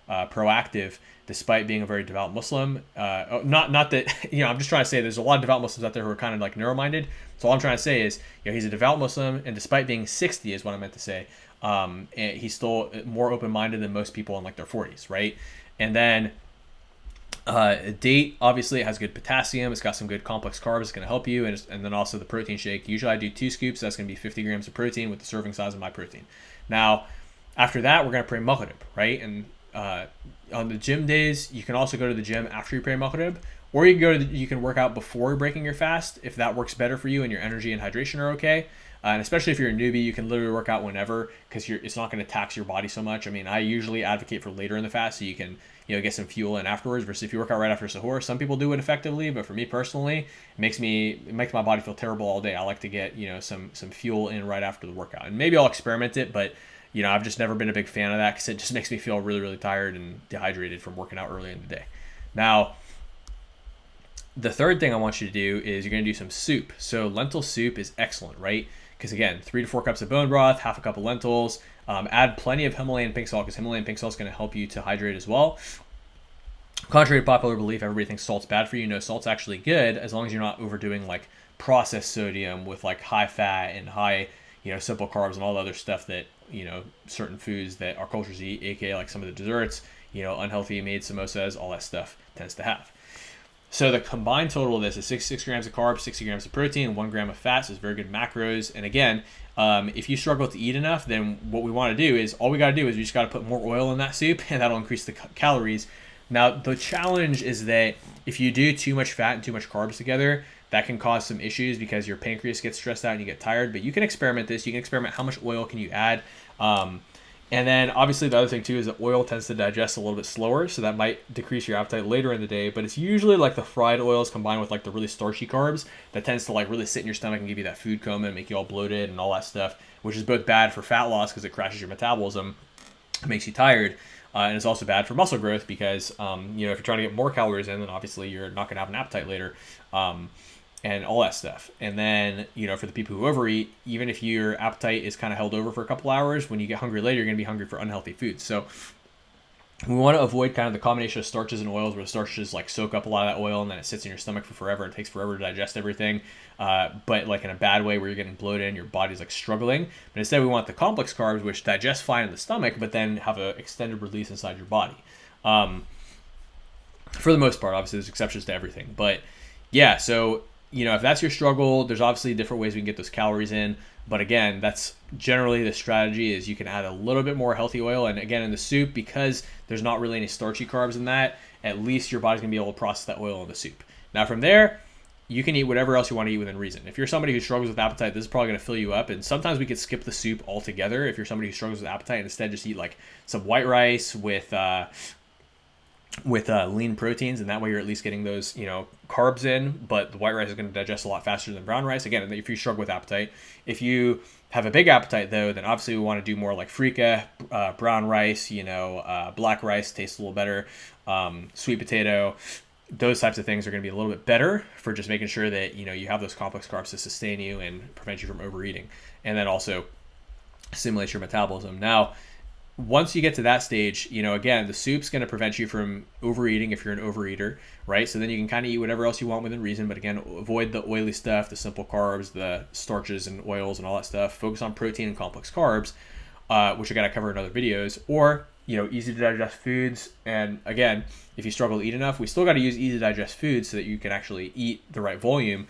proactive despite being a very devout Muslim. Not that, I'm just trying to say there's a lot of devout Muslims out there who are kind of narrow-minded. So all I'm trying to say is, he's a devout Muslim, and despite being 60 is what I meant to say, and he's still more open-minded than most people in their 40s, right? And then A date, obviously, it has good potassium. It's got some good complex carbs. It's going to help you. And then also the protein shake. Usually I do 2 scoops. That's going to be 50 grams of protein with the serving size of my protein. Now, after that, we're going to pray Maghrib, right? And on the gym days, you can also go to the gym after you pray Maghrib. Or you can work out before breaking your fast if that works better for you and your energy and hydration are okay. And especially if you're a newbie, you can literally work out whenever because it's not going to tax your body so much. I mean, I usually advocate for later in the fast so you can get some fuel in afterwards versus if you work out right after sahur. Some people do it effectively, but for me personally, it makes my body feel terrible all day. I like to get some fuel in right after the workout, and maybe I'll experiment it, but I've just never been a big fan of that because it just makes me feel really, really tired and dehydrated from working out early in the day. Now, the third thing I want you to do is you're going to do some soup. So lentil soup is excellent, right? Because again, 3 to 4 cups of bone broth, half a cup of lentils. Add plenty of Himalayan pink salt because Himalayan pink salt is going to help you to hydrate as well. Contrary to popular belief, everybody thinks salt's bad for you. No, salt's actually good as long as you're not overdoing like processed sodium with like high fat and high, simple carbs and all the other stuff that, certain foods that our cultures eat, aka like some of the desserts, unhealthy made samosas, all that stuff tends to have. So the combined total of this is 66 grams of carbs, 60 grams of protein, 1 gram of fat. So it's very good macros. And again, if you struggle to eat enough, then what we want to do is we just got to put more oil in that soup, and that'll increase the calories. Now, the challenge is that if you do too much fat and too much carbs together, that can cause some issues because your pancreas gets stressed out and you get tired. But you can experiment this. You can experiment how much oil can you add. And then obviously the other thing too is that oil tends to digest a little bit slower, so that might decrease your appetite later in the day. But it's usually like the fried oils combined with like the really starchy carbs that tends to like really sit in your stomach and give you that food coma and make you all bloated and all that stuff, which is both bad for fat loss because it crashes your metabolism, it makes you tired, and it's also bad for muscle growth because if you're trying to get more calories in, then obviously you're not going to have an appetite later. And all that stuff. And then, for the people who overeat, even if your appetite is kind of held over for a couple hours, when you get hungry later, you're going to be hungry for unhealthy foods. So we want to avoid kind of the combination of starches and oils where the starches like soak up a lot of that oil and then it sits in your stomach for forever. It takes forever to digest everything. But like in a bad way where you're getting bloated and your body's like struggling. But instead we want the complex carbs, which digest fine in the stomach, but then have an extended release inside your body. For the most part, obviously there's exceptions to everything. But yeah, so if that's your struggle, there's obviously different ways we can get those calories in. But again, that's generally the strategy is you can add a little bit more healthy oil. And again, in the soup, because there's not really any starchy carbs in that, at least your body's going to be able to process that oil in the soup. Now from there, you can eat whatever else you want to eat within reason. If you're somebody who struggles with appetite, this is probably going to fill you up. And sometimes we could skip the soup altogether if you're somebody who struggles with appetite and instead just eat like some white rice with lean proteins, and that way you're at least getting those carbs in, but the white rice is going to digest a lot faster than brown rice. Again, if you struggle with appetite. If you have a big appetite though, then obviously we want to do more like frika, brown rice, black rice tastes a little better, sweet potato. Those types of things are going to be a little bit better for just making sure that you have those complex carbs to sustain you and prevent you from overeating, and then also stimulate your metabolism. Now, once you get to that stage, again, the soup's going to prevent you from overeating if you're an overeater, right? So then you can kind of eat whatever else you want within reason, but again, avoid the oily stuff, the simple carbs, the starches and oils and all that stuff. Focus on protein and complex carbs, which I got to cover in other videos, or, easy to digest foods. And again, if you struggle to eat enough, we still got to use easy to digest foods so that you can actually eat the right volume.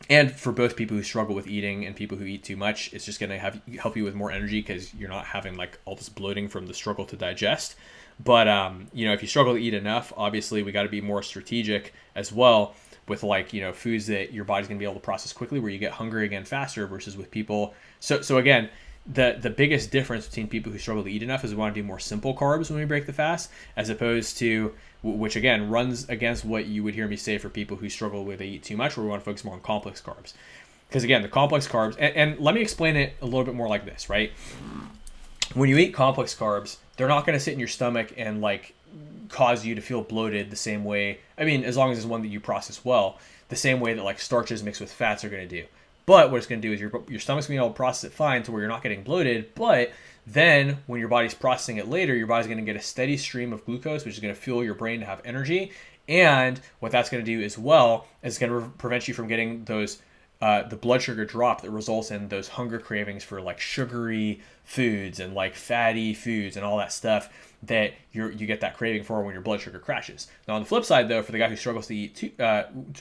And for both people who struggle with eating and people who eat too much, it's just going to help you with more energy because you're not having like all this bloating from the struggle to digest. But, if you struggle to eat enough, obviously we got to be more strategic as well with like, foods that your body's going to be able to process quickly where you get hungry again faster versus with people. So again, the biggest difference between people who struggle to eat enough is we want to do more simple carbs when we break the fast, as opposed to, which again runs against what you would hear me say for people who struggle with they eat too much, where we want to focus more on complex carbs. Because again, the complex carbs, and let me explain it a little bit more like this, right? When you eat complex carbs, they're not going to sit in your stomach and like cause you to feel bloated the same way. I mean, as long as it's one that you process well, the same way that like starches mixed with fats are going to do. But what it's going to do is your stomach's going to be able to process it fine to where you're not getting bloated. But then when your body's processing it later, your body's going to get a steady stream of glucose, which is going to fuel your brain to have energy. And what that's going to do as well is going to prevent you from getting those the blood sugar drop that results in those hunger cravings for like sugary foods and like fatty foods and all that stuff that you get that craving for when your blood sugar crashes. Now on the flip side though, for the guy who struggles to eat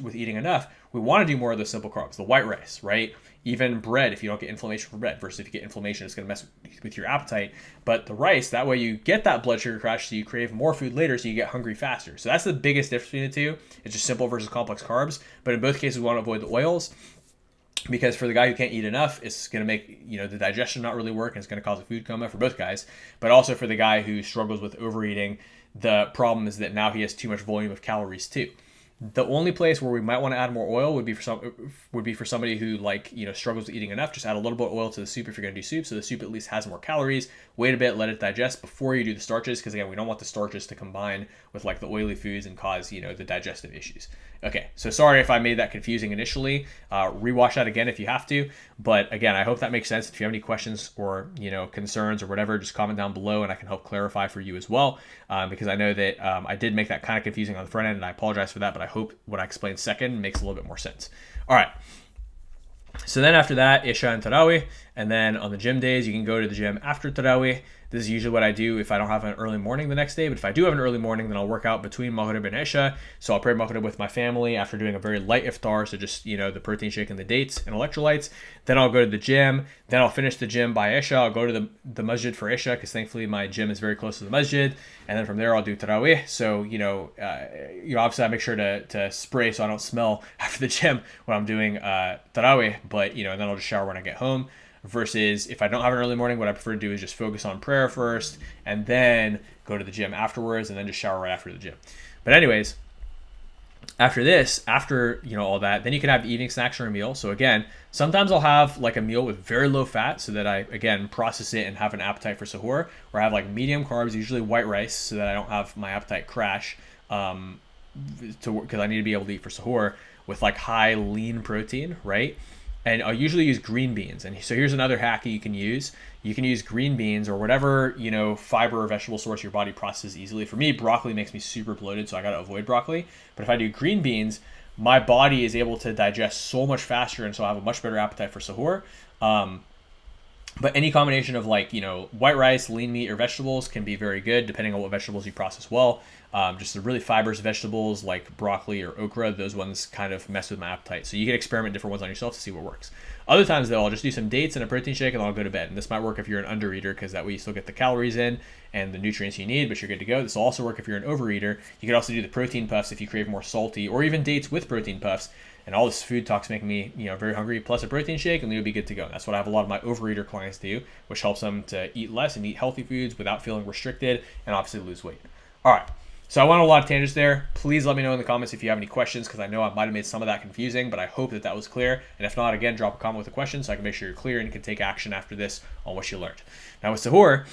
with eating enough, we want to do more of those simple carbs, the white rice, right? Even bread, if you don't get inflammation from bread, versus if you get inflammation, it's going to mess with your appetite. But the rice, that way you get that blood sugar crash, so you crave more food later, so you get hungry faster. So that's the biggest difference between the two. It's just simple versus complex carbs. But in both cases, we want to avoid the oils, because for the guy who can't eat enough, it's going to make, the digestion not really work, and it's going to cause a food coma for both guys. But also for the guy who struggles with overeating, the problem is that now he has too much volume of calories too. The only place where we might want to add more oil would be for somebody who struggles with eating enough. Just add a little bit of oil to the soup if you're going to do soup, so the soup at least has more calories. Wait a bit, let it digest before you do the starches, because again, we don't want the starches to combine with the oily foods and cause the digestive issues. Okay, so sorry if I made that confusing initially. Rewatch that again if you have to. But again, I hope that makes sense. If you have any questions or concerns or whatever, just comment down below and I can help clarify for you as well. Because I know that I did make that kind of confusing on the front end, and I apologize for that. But I hope what I explained second makes a little bit more sense. All right. So then after that, Isha and Tarawih. And then on the gym days, you can go to the gym after Tarawih. This is usually what I do if I don't have an early morning the next day. But if I do have an early morning, then I'll work out between Maghrib and Isha. So I'll pray Maghrib with my family after doing a very light iftar. So just, the protein shake and the dates and electrolytes. Then I'll go to the gym. Then I'll finish the gym by Isha. I'll go to the masjid for Isha, because thankfully my gym is very close to the masjid. And then from there, I'll do Tarawih. So, obviously I make sure to spray so I don't smell after the gym when I'm doing Tarawih. But, and then I'll just shower when I get home. Versus if I don't have an early morning, what I prefer to do is just focus on prayer first and then go to the gym afterwards, and then just shower right after the gym. But anyways, after this, all that, then you can have the evening snacks or a meal. So again, sometimes I'll have a meal with very low fat, so that I, again, process it and have an appetite for sahur, or I have medium carbs, usually white rice, so that I don't have my appetite crash, because I need to be able to eat for sahur, with high lean protein, right? And I'll usually use green beans. And so here's another hack you can use. You can use green beans or whatever, fiber or vegetable source your body processes easily. For me, broccoli makes me super bloated, so I got to avoid broccoli. But if I do green beans, my body is able to digest so much faster, and so I have a much better appetite for sahur. But any combination of white rice, lean meat, or vegetables can be very good, depending on what vegetables you process well. Just the really fibrous vegetables like broccoli or okra, those ones kind of mess with my appetite. So you can experiment different ones on yourself to see what works. Other times though, I'll just do some dates and a protein shake, and then I'll go to bed. And this might work if you're an undereater, because that way you still get the calories in and the nutrients you need, but you're good to go. This will also work if you're an overeater. You could also do the protein puffs if you crave more salty, or even dates with protein puffs. And all this food talk's making me, very hungry, plus a protein shake, and you'll be good to go. And that's what I have a lot of my overeater clients do, which helps them to eat less and eat healthy foods without feeling restricted, and obviously lose weight. All right. So I went on a lot of tangents there. Please let me know in the comments if you have any questions, because I know I might have made some of that confusing, but I hope that was clear. And if not, again, drop a comment with a question so I can make sure you're clear and you can take action after this on what you learned. Now with sahur,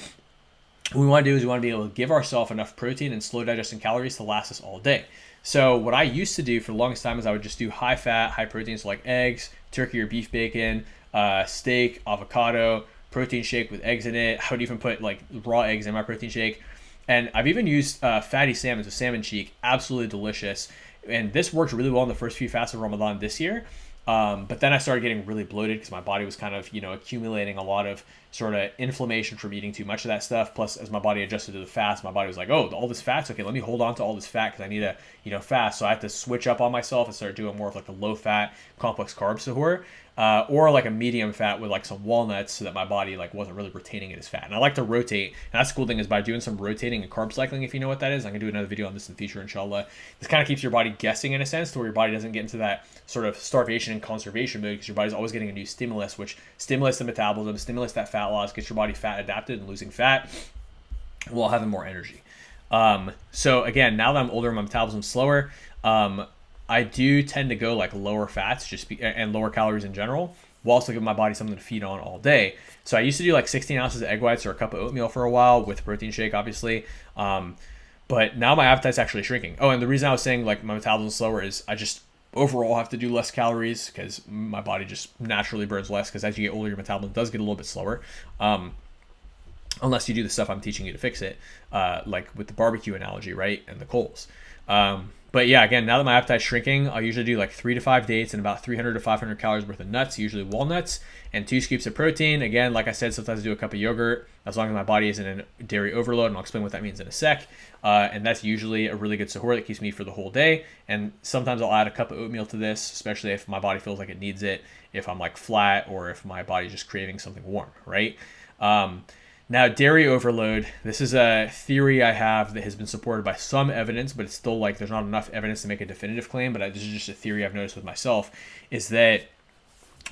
what we want to do is we want to be able to give ourselves enough protein and slow digesting calories to last us all day. So what I used to do for the longest time is I would just do high fat, high protein, so eggs, turkey or beef bacon, steak, avocado, protein shake with eggs in it. I would even put raw eggs in my protein shake. And I've even used fatty salmon, so salmon cheek, absolutely delicious. And this worked really well in the first few fasts of Ramadan this year. But then I started getting really bloated because my body was kind of, accumulating a lot of sort of inflammation from eating too much of that stuff. Plus, as my body adjusted to the fast, my body was like, oh, all this fat's okay. Let me hold on to all this fat because I need to, fast. So I had to switch up on myself and start doing more of a low fat, complex carb sahur. Or a medium fat with some walnuts, so that my body wasn't really retaining it as fat. And I like to rotate, and that's the cool thing is by doing some rotating and carb cycling, if you know what that is. I'm gonna do another video on this in the future, inshallah. This kind of keeps your body guessing in a sense, to where your body doesn't get into that sort of starvation and conservation mode, because your body's always getting a new stimulus, which stimulates the metabolism, stimulates that fat loss, gets your body fat adapted and losing fat while having more energy. So again, now that I'm older, my metabolism's slower. I do tend to go lower fats and lower calories in general, while also giving my body something to feed on all day. So I used to do 16 ounces of egg whites or a cup of oatmeal for a while with protein shake, obviously. But now my appetite's actually shrinking. Oh, and the reason I was saying my metabolism's slower is I just overall have to do less calories, because my body just naturally burns less, because as you get older, your metabolism does get a little bit slower. Unless you do the stuff I'm teaching you to fix it, like with the barbecue analogy, right? And the coals. But yeah, again, now that my appetite's shrinking, I'll usually do like 3 to 5 dates and about 300 to 500 calories worth of nuts, usually walnuts, and 2 scoops of protein. Again, like I said, sometimes I do a cup of yogurt as long as my body isn't in dairy overload, and I'll explain what that means in a sec. And that's usually a really good sahur that keeps me for the whole day. And sometimes I'll add a cup of oatmeal to this, especially if my body feels like it needs it, if I'm like flat, or if my body's just craving something warm, right? Now, dairy overload, this is a theory I have that has been supported by some evidence, but it's still like there's not enough evidence to make a definitive claim, but this is just a theory I've noticed with myself, is that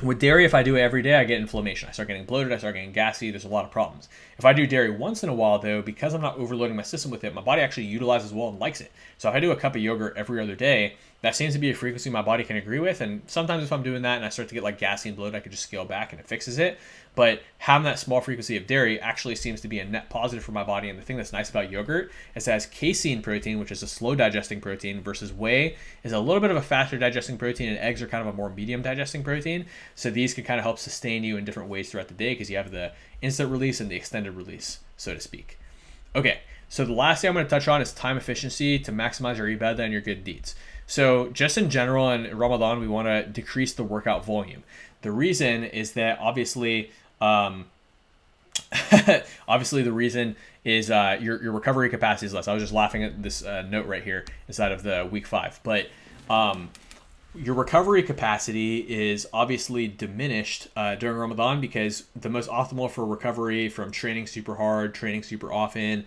with dairy, if I do it every day, I get inflammation. I start getting bloated, I start getting gassy, there's a lot of problems. If I do dairy once in a while, though, because I'm not overloading my system with it, my body actually utilizes well and likes it. So if I do a cup of yogurt every other day, that seems to be a frequency my body can agree with. And sometimes if I'm doing that and I start to get like gassy and bloated, I could just scale back and it fixes it. But having that small frequency of dairy actually seems to be a net positive for my body. And the thing that's nice about yogurt is it has casein protein, which is a slow digesting protein, versus whey is a little bit of a faster digesting protein, and eggs are kind of a more medium digesting protein. So these can kind of help sustain you in different ways throughout the day because you have the instant release and the extended release, so to speak. Okay, so the last thing I'm going to touch on is time efficiency to maximize your ibadah and your good deeds. So just in general, in Ramadan, we want to decrease the workout volume. The reason is that obviously the reason is your recovery capacity is less. I was just laughing at this note right here inside of the week 5. But your recovery capacity is obviously diminished during Ramadan because the most optimal for recovery from training super hard, training super often,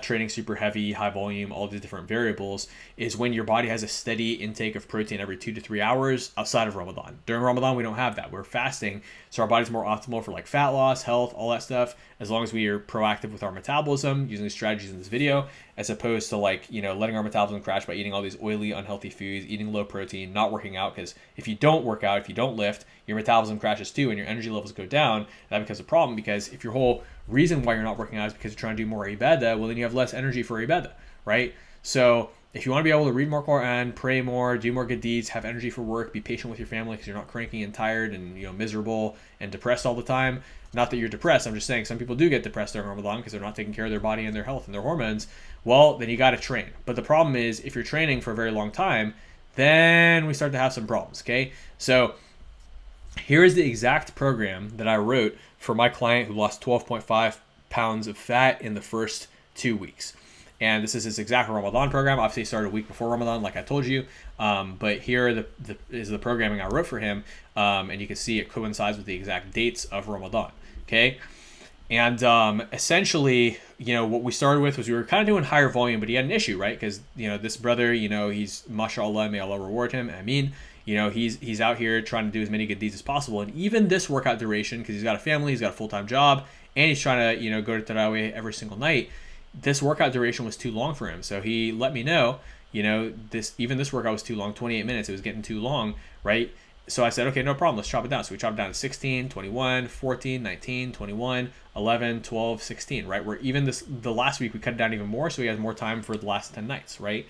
training super heavy, high volume, all these different variables, is when your body has a steady intake of protein every 2 to 3 hours outside of Ramadan. During Ramadan, we don't have that. We're fasting, so our body's more optimal for like fat loss, health, all that stuff, as long as we are proactive with our metabolism using the strategies in this video, as opposed to like, letting our metabolism crash by eating all these oily, unhealthy foods, eating low protein, not working out, because if you don't work out, if you don't lift, your metabolism crashes too and your energy levels go down. That becomes a problem because if your whole reason why you're not working out is because you're trying to do more ibadah, well then you have less energy for ibadah, right? So if you want to be able to read more Quran, pray more, do more good deeds, have energy for work, be patient with your family because you're not cranky and tired and miserable and depressed all the time. Not that you're depressed, I'm just saying some people do get depressed during Ramadan because they're not taking care of their body and their health and their hormones. Well, then you got to train. But the problem is if you're training for a very long time, then we start to have some problems, okay? So here is the exact program that I wrote for my client who lost 12.5 pounds of fat in the first 2 weeks. And this is his exact Ramadan program. Obviously, he started a week before Ramadan, like I told you. But here is the programming I wrote for him. And you can see it coincides with the exact dates of Ramadan, okay? And essentially, what we started with was we were kind of doing higher volume, but he had an issue, right? Because, this brother, he's, mashallah, may Allah reward him, ameen. He's out here trying to do as many good deeds as possible. And even this workout duration, because he's got a family, he's got a full-time job, and he's trying to, go to Tarawih every single night, this workout duration was too long for him. So he let me know, this workout was too long, 28 minutes. It was getting too long, right? So I said, okay, no problem. Let's chop it down. So we chopped it down to 16, 21, 14, 19, 21, 11, 12, 16, right? Where even the last week we cut it down even more. So he has more time for the last 10 nights, right?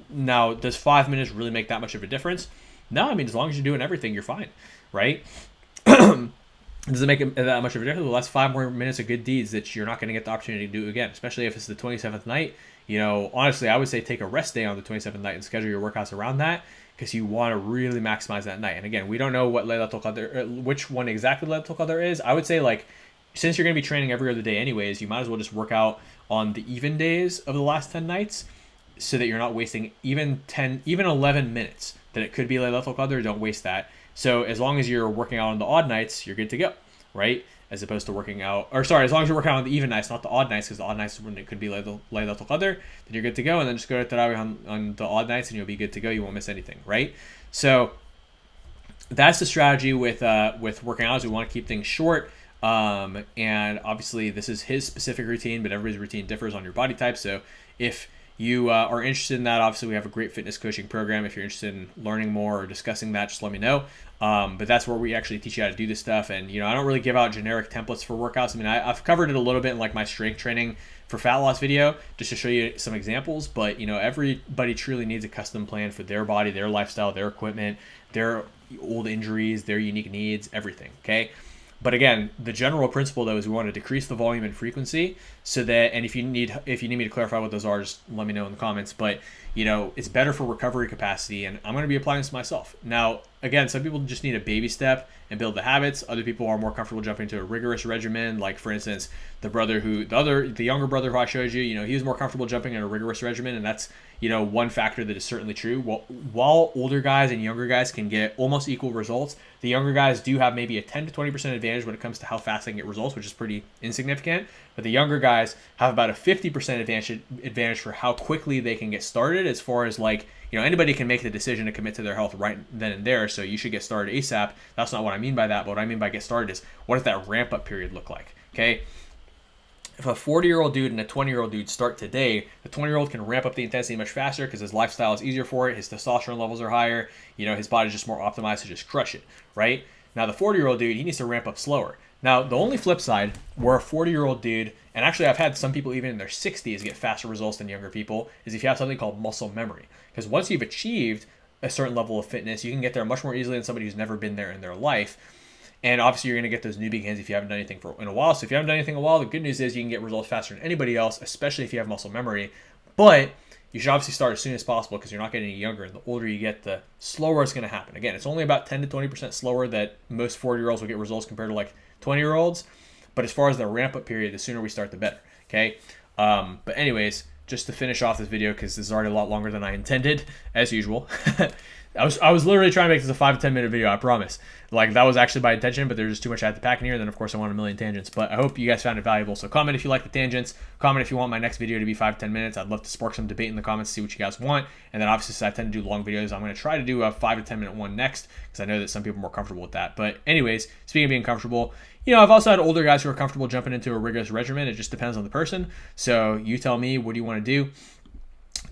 Now, does 5 minutes really make that much of a difference? No, I mean, as long as you're doing everything, you're fine, right? Does it make that much of a difference? Well, that's 5 more minutes of good deeds that you're not going to get the opportunity to do again, especially if it's the 27th night. Honestly, I would say take a rest day on the 27th night and schedule your workouts around that because you want to really maximize that night. And again, we don't know what Laylatul Qadr, which one exactly Laylatul Qadr is. I would say, like, since you're going to be training every other day anyways, you might as well just work out on the even days of the last 10 nights so that you're not wasting even 11 minutes that it could be Laylatul Qadr. Don't waste that. So as long as you're working out on the odd nights, you're good to go, right? As opposed to as long as you're working out on the even nights, not the odd nights, because the odd nights is when it could be Laylatul Qadr, then you're good to go, and then just go to Tarawih on the odd nights and you'll be good to go. You won't miss anything, right? So that's the strategy with working out, is we want to keep things short. And obviously this is his specific routine, but everybody's routine differs on your body type. So if you are interested in that, obviously we have a great fitness coaching program. If you're interested in learning more or discussing that, just let me know. But that's where we actually teach you how to do this stuff. And, I don't really give out generic templates for workouts. I mean, I've covered it a little bit in like my strength training for fat loss video, just to show you some examples. But, everybody truly needs a custom plan for their body, their lifestyle, their equipment, their old injuries, their unique needs, everything. Okay. But again, the general principle though is we want to decrease the volume and frequency so that, and if you need me to clarify what those are, just let me know in the comments. But it's better for recovery capacity, and I'm going to be applying this myself. Now, again, some people just need a baby step and build the habits. Other people are more comfortable jumping to a rigorous regimen. Like for instance, the younger brother who I showed you, he was more comfortable jumping in a rigorous regimen, and that's one factor that is certainly true. While older guys and younger guys can get almost equal results, the younger guys do have maybe a 10 to 20% advantage when it comes to how fast they can get results, which is pretty insignificant. But the younger guys have about a 50% advantage for how quickly they can get started, as far as anybody can make the decision to commit to their health right then and there. So you should get started ASAP. That's not what I mean by that. But what I mean by get started is, what does that ramp up period look like? Okay. If a 40-year-old dude and a 20-year-old dude start today, the 20-year-old can ramp up the intensity much faster because his lifestyle is easier for it. His testosterone levels are higher. His body's just more optimized to just crush it, right? Now, the 40-year-old dude, he needs to ramp up slower. Now, the only flip side where a 40-year-old dude, and actually I've had some people even in their 60s get faster results than younger people, is if you have something called muscle memory. Because once you've achieved a certain level of fitness, you can get there much more easily than somebody who's never been there in their life. And obviously, you're going to get those newbie gains if you haven't done anything in a while. So if you haven't done anything in a while, the good news is you can get results faster than anybody else, especially if you have muscle memory. But you should obviously start as soon as possible because you're not getting any younger. And the older you get, the slower it's going to happen. Again, it's only about 10 to 20% slower that most 40-year-olds will get results compared to 20-year-olds. But as far as the ramp-up period, the sooner we start, the better. Okay. But anyways, just to finish off this video, because this is already a lot longer than I intended, as usual. I was literally trying to make this a 5 to 10 minute video, I promise. That was actually by intention, but there's just too much I had to pack in here. And then of course I want a million tangents, but I hope you guys found it valuable. So comment if you like the tangents, comment if you want my next video to be 5 to 10 minutes. I'd love to spark some debate in the comments, see what you guys want. And then obviously, since I tend to do long videos, I'm going to try to do a 5 to 10 minute one next, because I know that some people are more comfortable with that. But anyways, speaking of being comfortable, I've also had older guys who are comfortable jumping into a rigorous regimen. It just depends on the person. So you tell me, what do you want to do?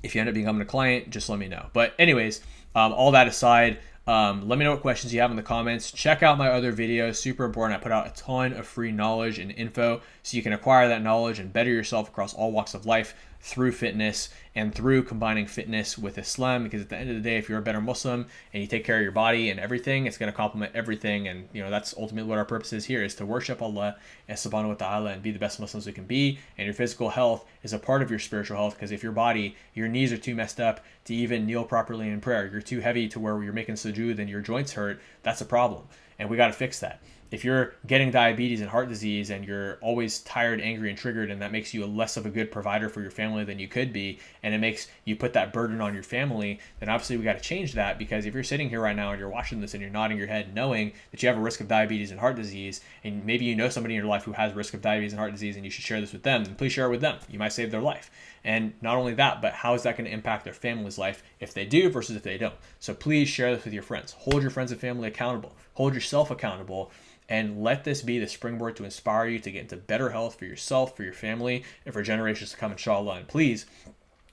If you end up becoming a client, just let me know. But anyways, all that aside, let me know what questions you have in the comments. Check out my other videos, super important. I put out a ton of free knowledge and info so you can acquire that knowledge and better yourself across all walks of life through fitness and through combining fitness with Islam, because at the end of the day, if you're a better Muslim and you take care of your body and everything, it's going to complement everything. And that's ultimately what our purpose is here, is to worship Allah and Subhanahu wa ta'ala and be the best Muslims we can be. And your physical health is a part of your spiritual health, because if your knees are too messed up to even kneel properly in prayer, you're too heavy to where you're making sujood and your joints hurt, that's a problem. And we got to fix that. If you're getting diabetes and heart disease and you're always tired, angry, and triggered, and that makes you less of a good provider for your family than you could be, and it makes you put that burden on your family, then obviously we got to change that. Because if you're sitting here right now and you're watching this and you're nodding your head knowing that you have a risk of diabetes and heart disease, and maybe you know somebody in your life who has risk of diabetes and heart disease and you should share this with them, then please share it with them. You might save their life. And not only that, but how is that going to impact their family's life if they do versus if they don't? So please share this with your friends. Hold your friends and family accountable. Hold yourself accountable. And let this be the springboard to inspire you to get into better health for yourself, for your family, and for generations to come, inshallah. And please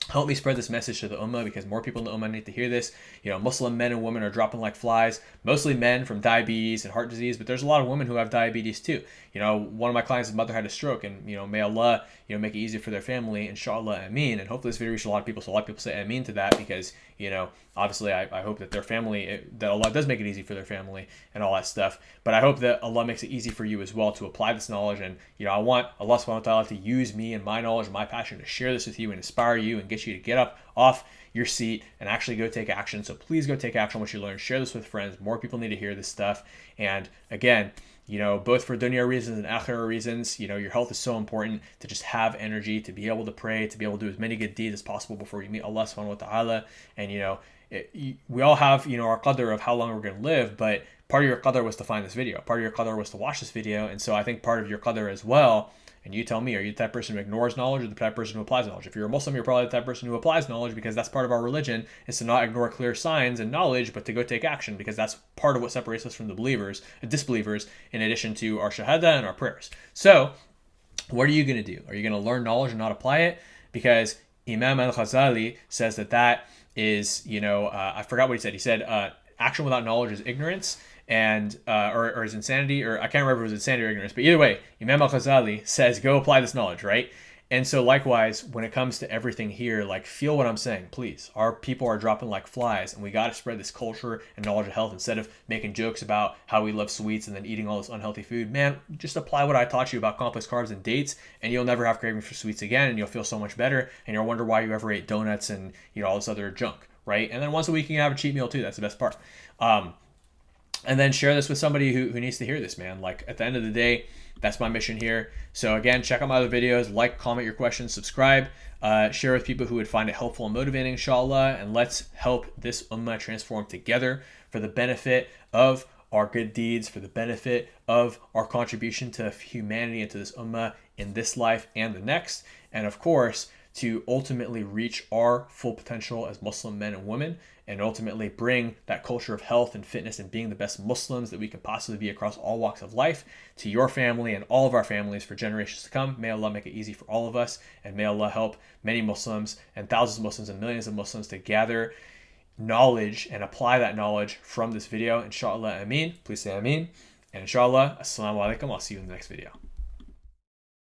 help me spread this message to the Ummah, because more people in the Ummah need to hear this. Muslim men and women are dropping like flies, mostly men from diabetes and heart disease, but there's a lot of women who have diabetes too. One of my clients' mother had a stroke, and, may Allah, make it easy for their family, inshallah, ameen. And hopefully this video reaches a lot of people, so a lot of people say ameen to that, because, obviously I hope that their family, that Allah does make it easy for their family and all that stuff. But I hope that Allah makes it easy for you as well to apply this knowledge. And, I want Allah subhanahu wa ta'ala to use me and my knowledge and my passion to share this with you and inspire you and get you to get up off your seat and actually go take action. So please go take action on what you learn. Share this with friends. More people need to hear this stuff. And again, both for dunya reasons and akhirah reasons, your health is so important to just have energy, to be able to pray, to be able to do as many good deeds as possible before you meet Allah subhanahu wa ta'ala. And, we all have, our qadr of how long we're going to live, but part of your qadr was to find this video. Part of your qadr was to watch this video. And so I think part of your qadr as well, and you tell me, are you the type of person who ignores knowledge or the type of person who applies knowledge? If you're a Muslim, you're probably the type of person who applies knowledge, because that's part of our religion, is to not ignore clear signs and knowledge, but to go take action, because that's part of what separates us from the disbelievers, in addition to our shahada and our prayers. So what are you going to do? Are you going to learn knowledge and not apply it? Because Imam al-Ghazali says that is, I forgot what he said. He said, action without knowledge is ignorance, and or is insanity, or I can't remember if it was insanity or ignorance, but either way, Imam al-Ghazali says go apply this knowledge, right? And so likewise, when it comes to everything here, like feel what I'm saying, please. Our people are dropping like flies, and we got to spread this culture and knowledge of health instead of making jokes about how we love sweets and then eating all this unhealthy food. Man, just apply what I taught you about complex carbs and dates, and you'll never have cravings for sweets again, and you'll feel so much better, and you'll wonder why you ever ate donuts and all this other junk, right? And then once a week you can have a cheat meal too. That's the best part. And then share this with somebody who needs to hear this, man. Like at the end of the day, that's my mission here. So again, check out my other videos, like, comment your questions, subscribe, share with people who would find it helpful and motivating, inshallah, and let's help this ummah transform together for the benefit of our good deeds, for the benefit of our contribution to humanity and to this ummah in this life and the next, and of course, to ultimately reach our full potential as Muslim men and women, and ultimately bring that culture of health and fitness and being the best Muslims that we can possibly be across all walks of life to your family and all of our families for generations to come. May Allah make it easy for all of us, and may Allah help many Muslims and thousands of Muslims and millions of Muslims to gather knowledge and apply that knowledge from this video. Inshallah, ameen. Please say ameen. And inshallah, Assalamu Alaikum. I'll see you in the next video.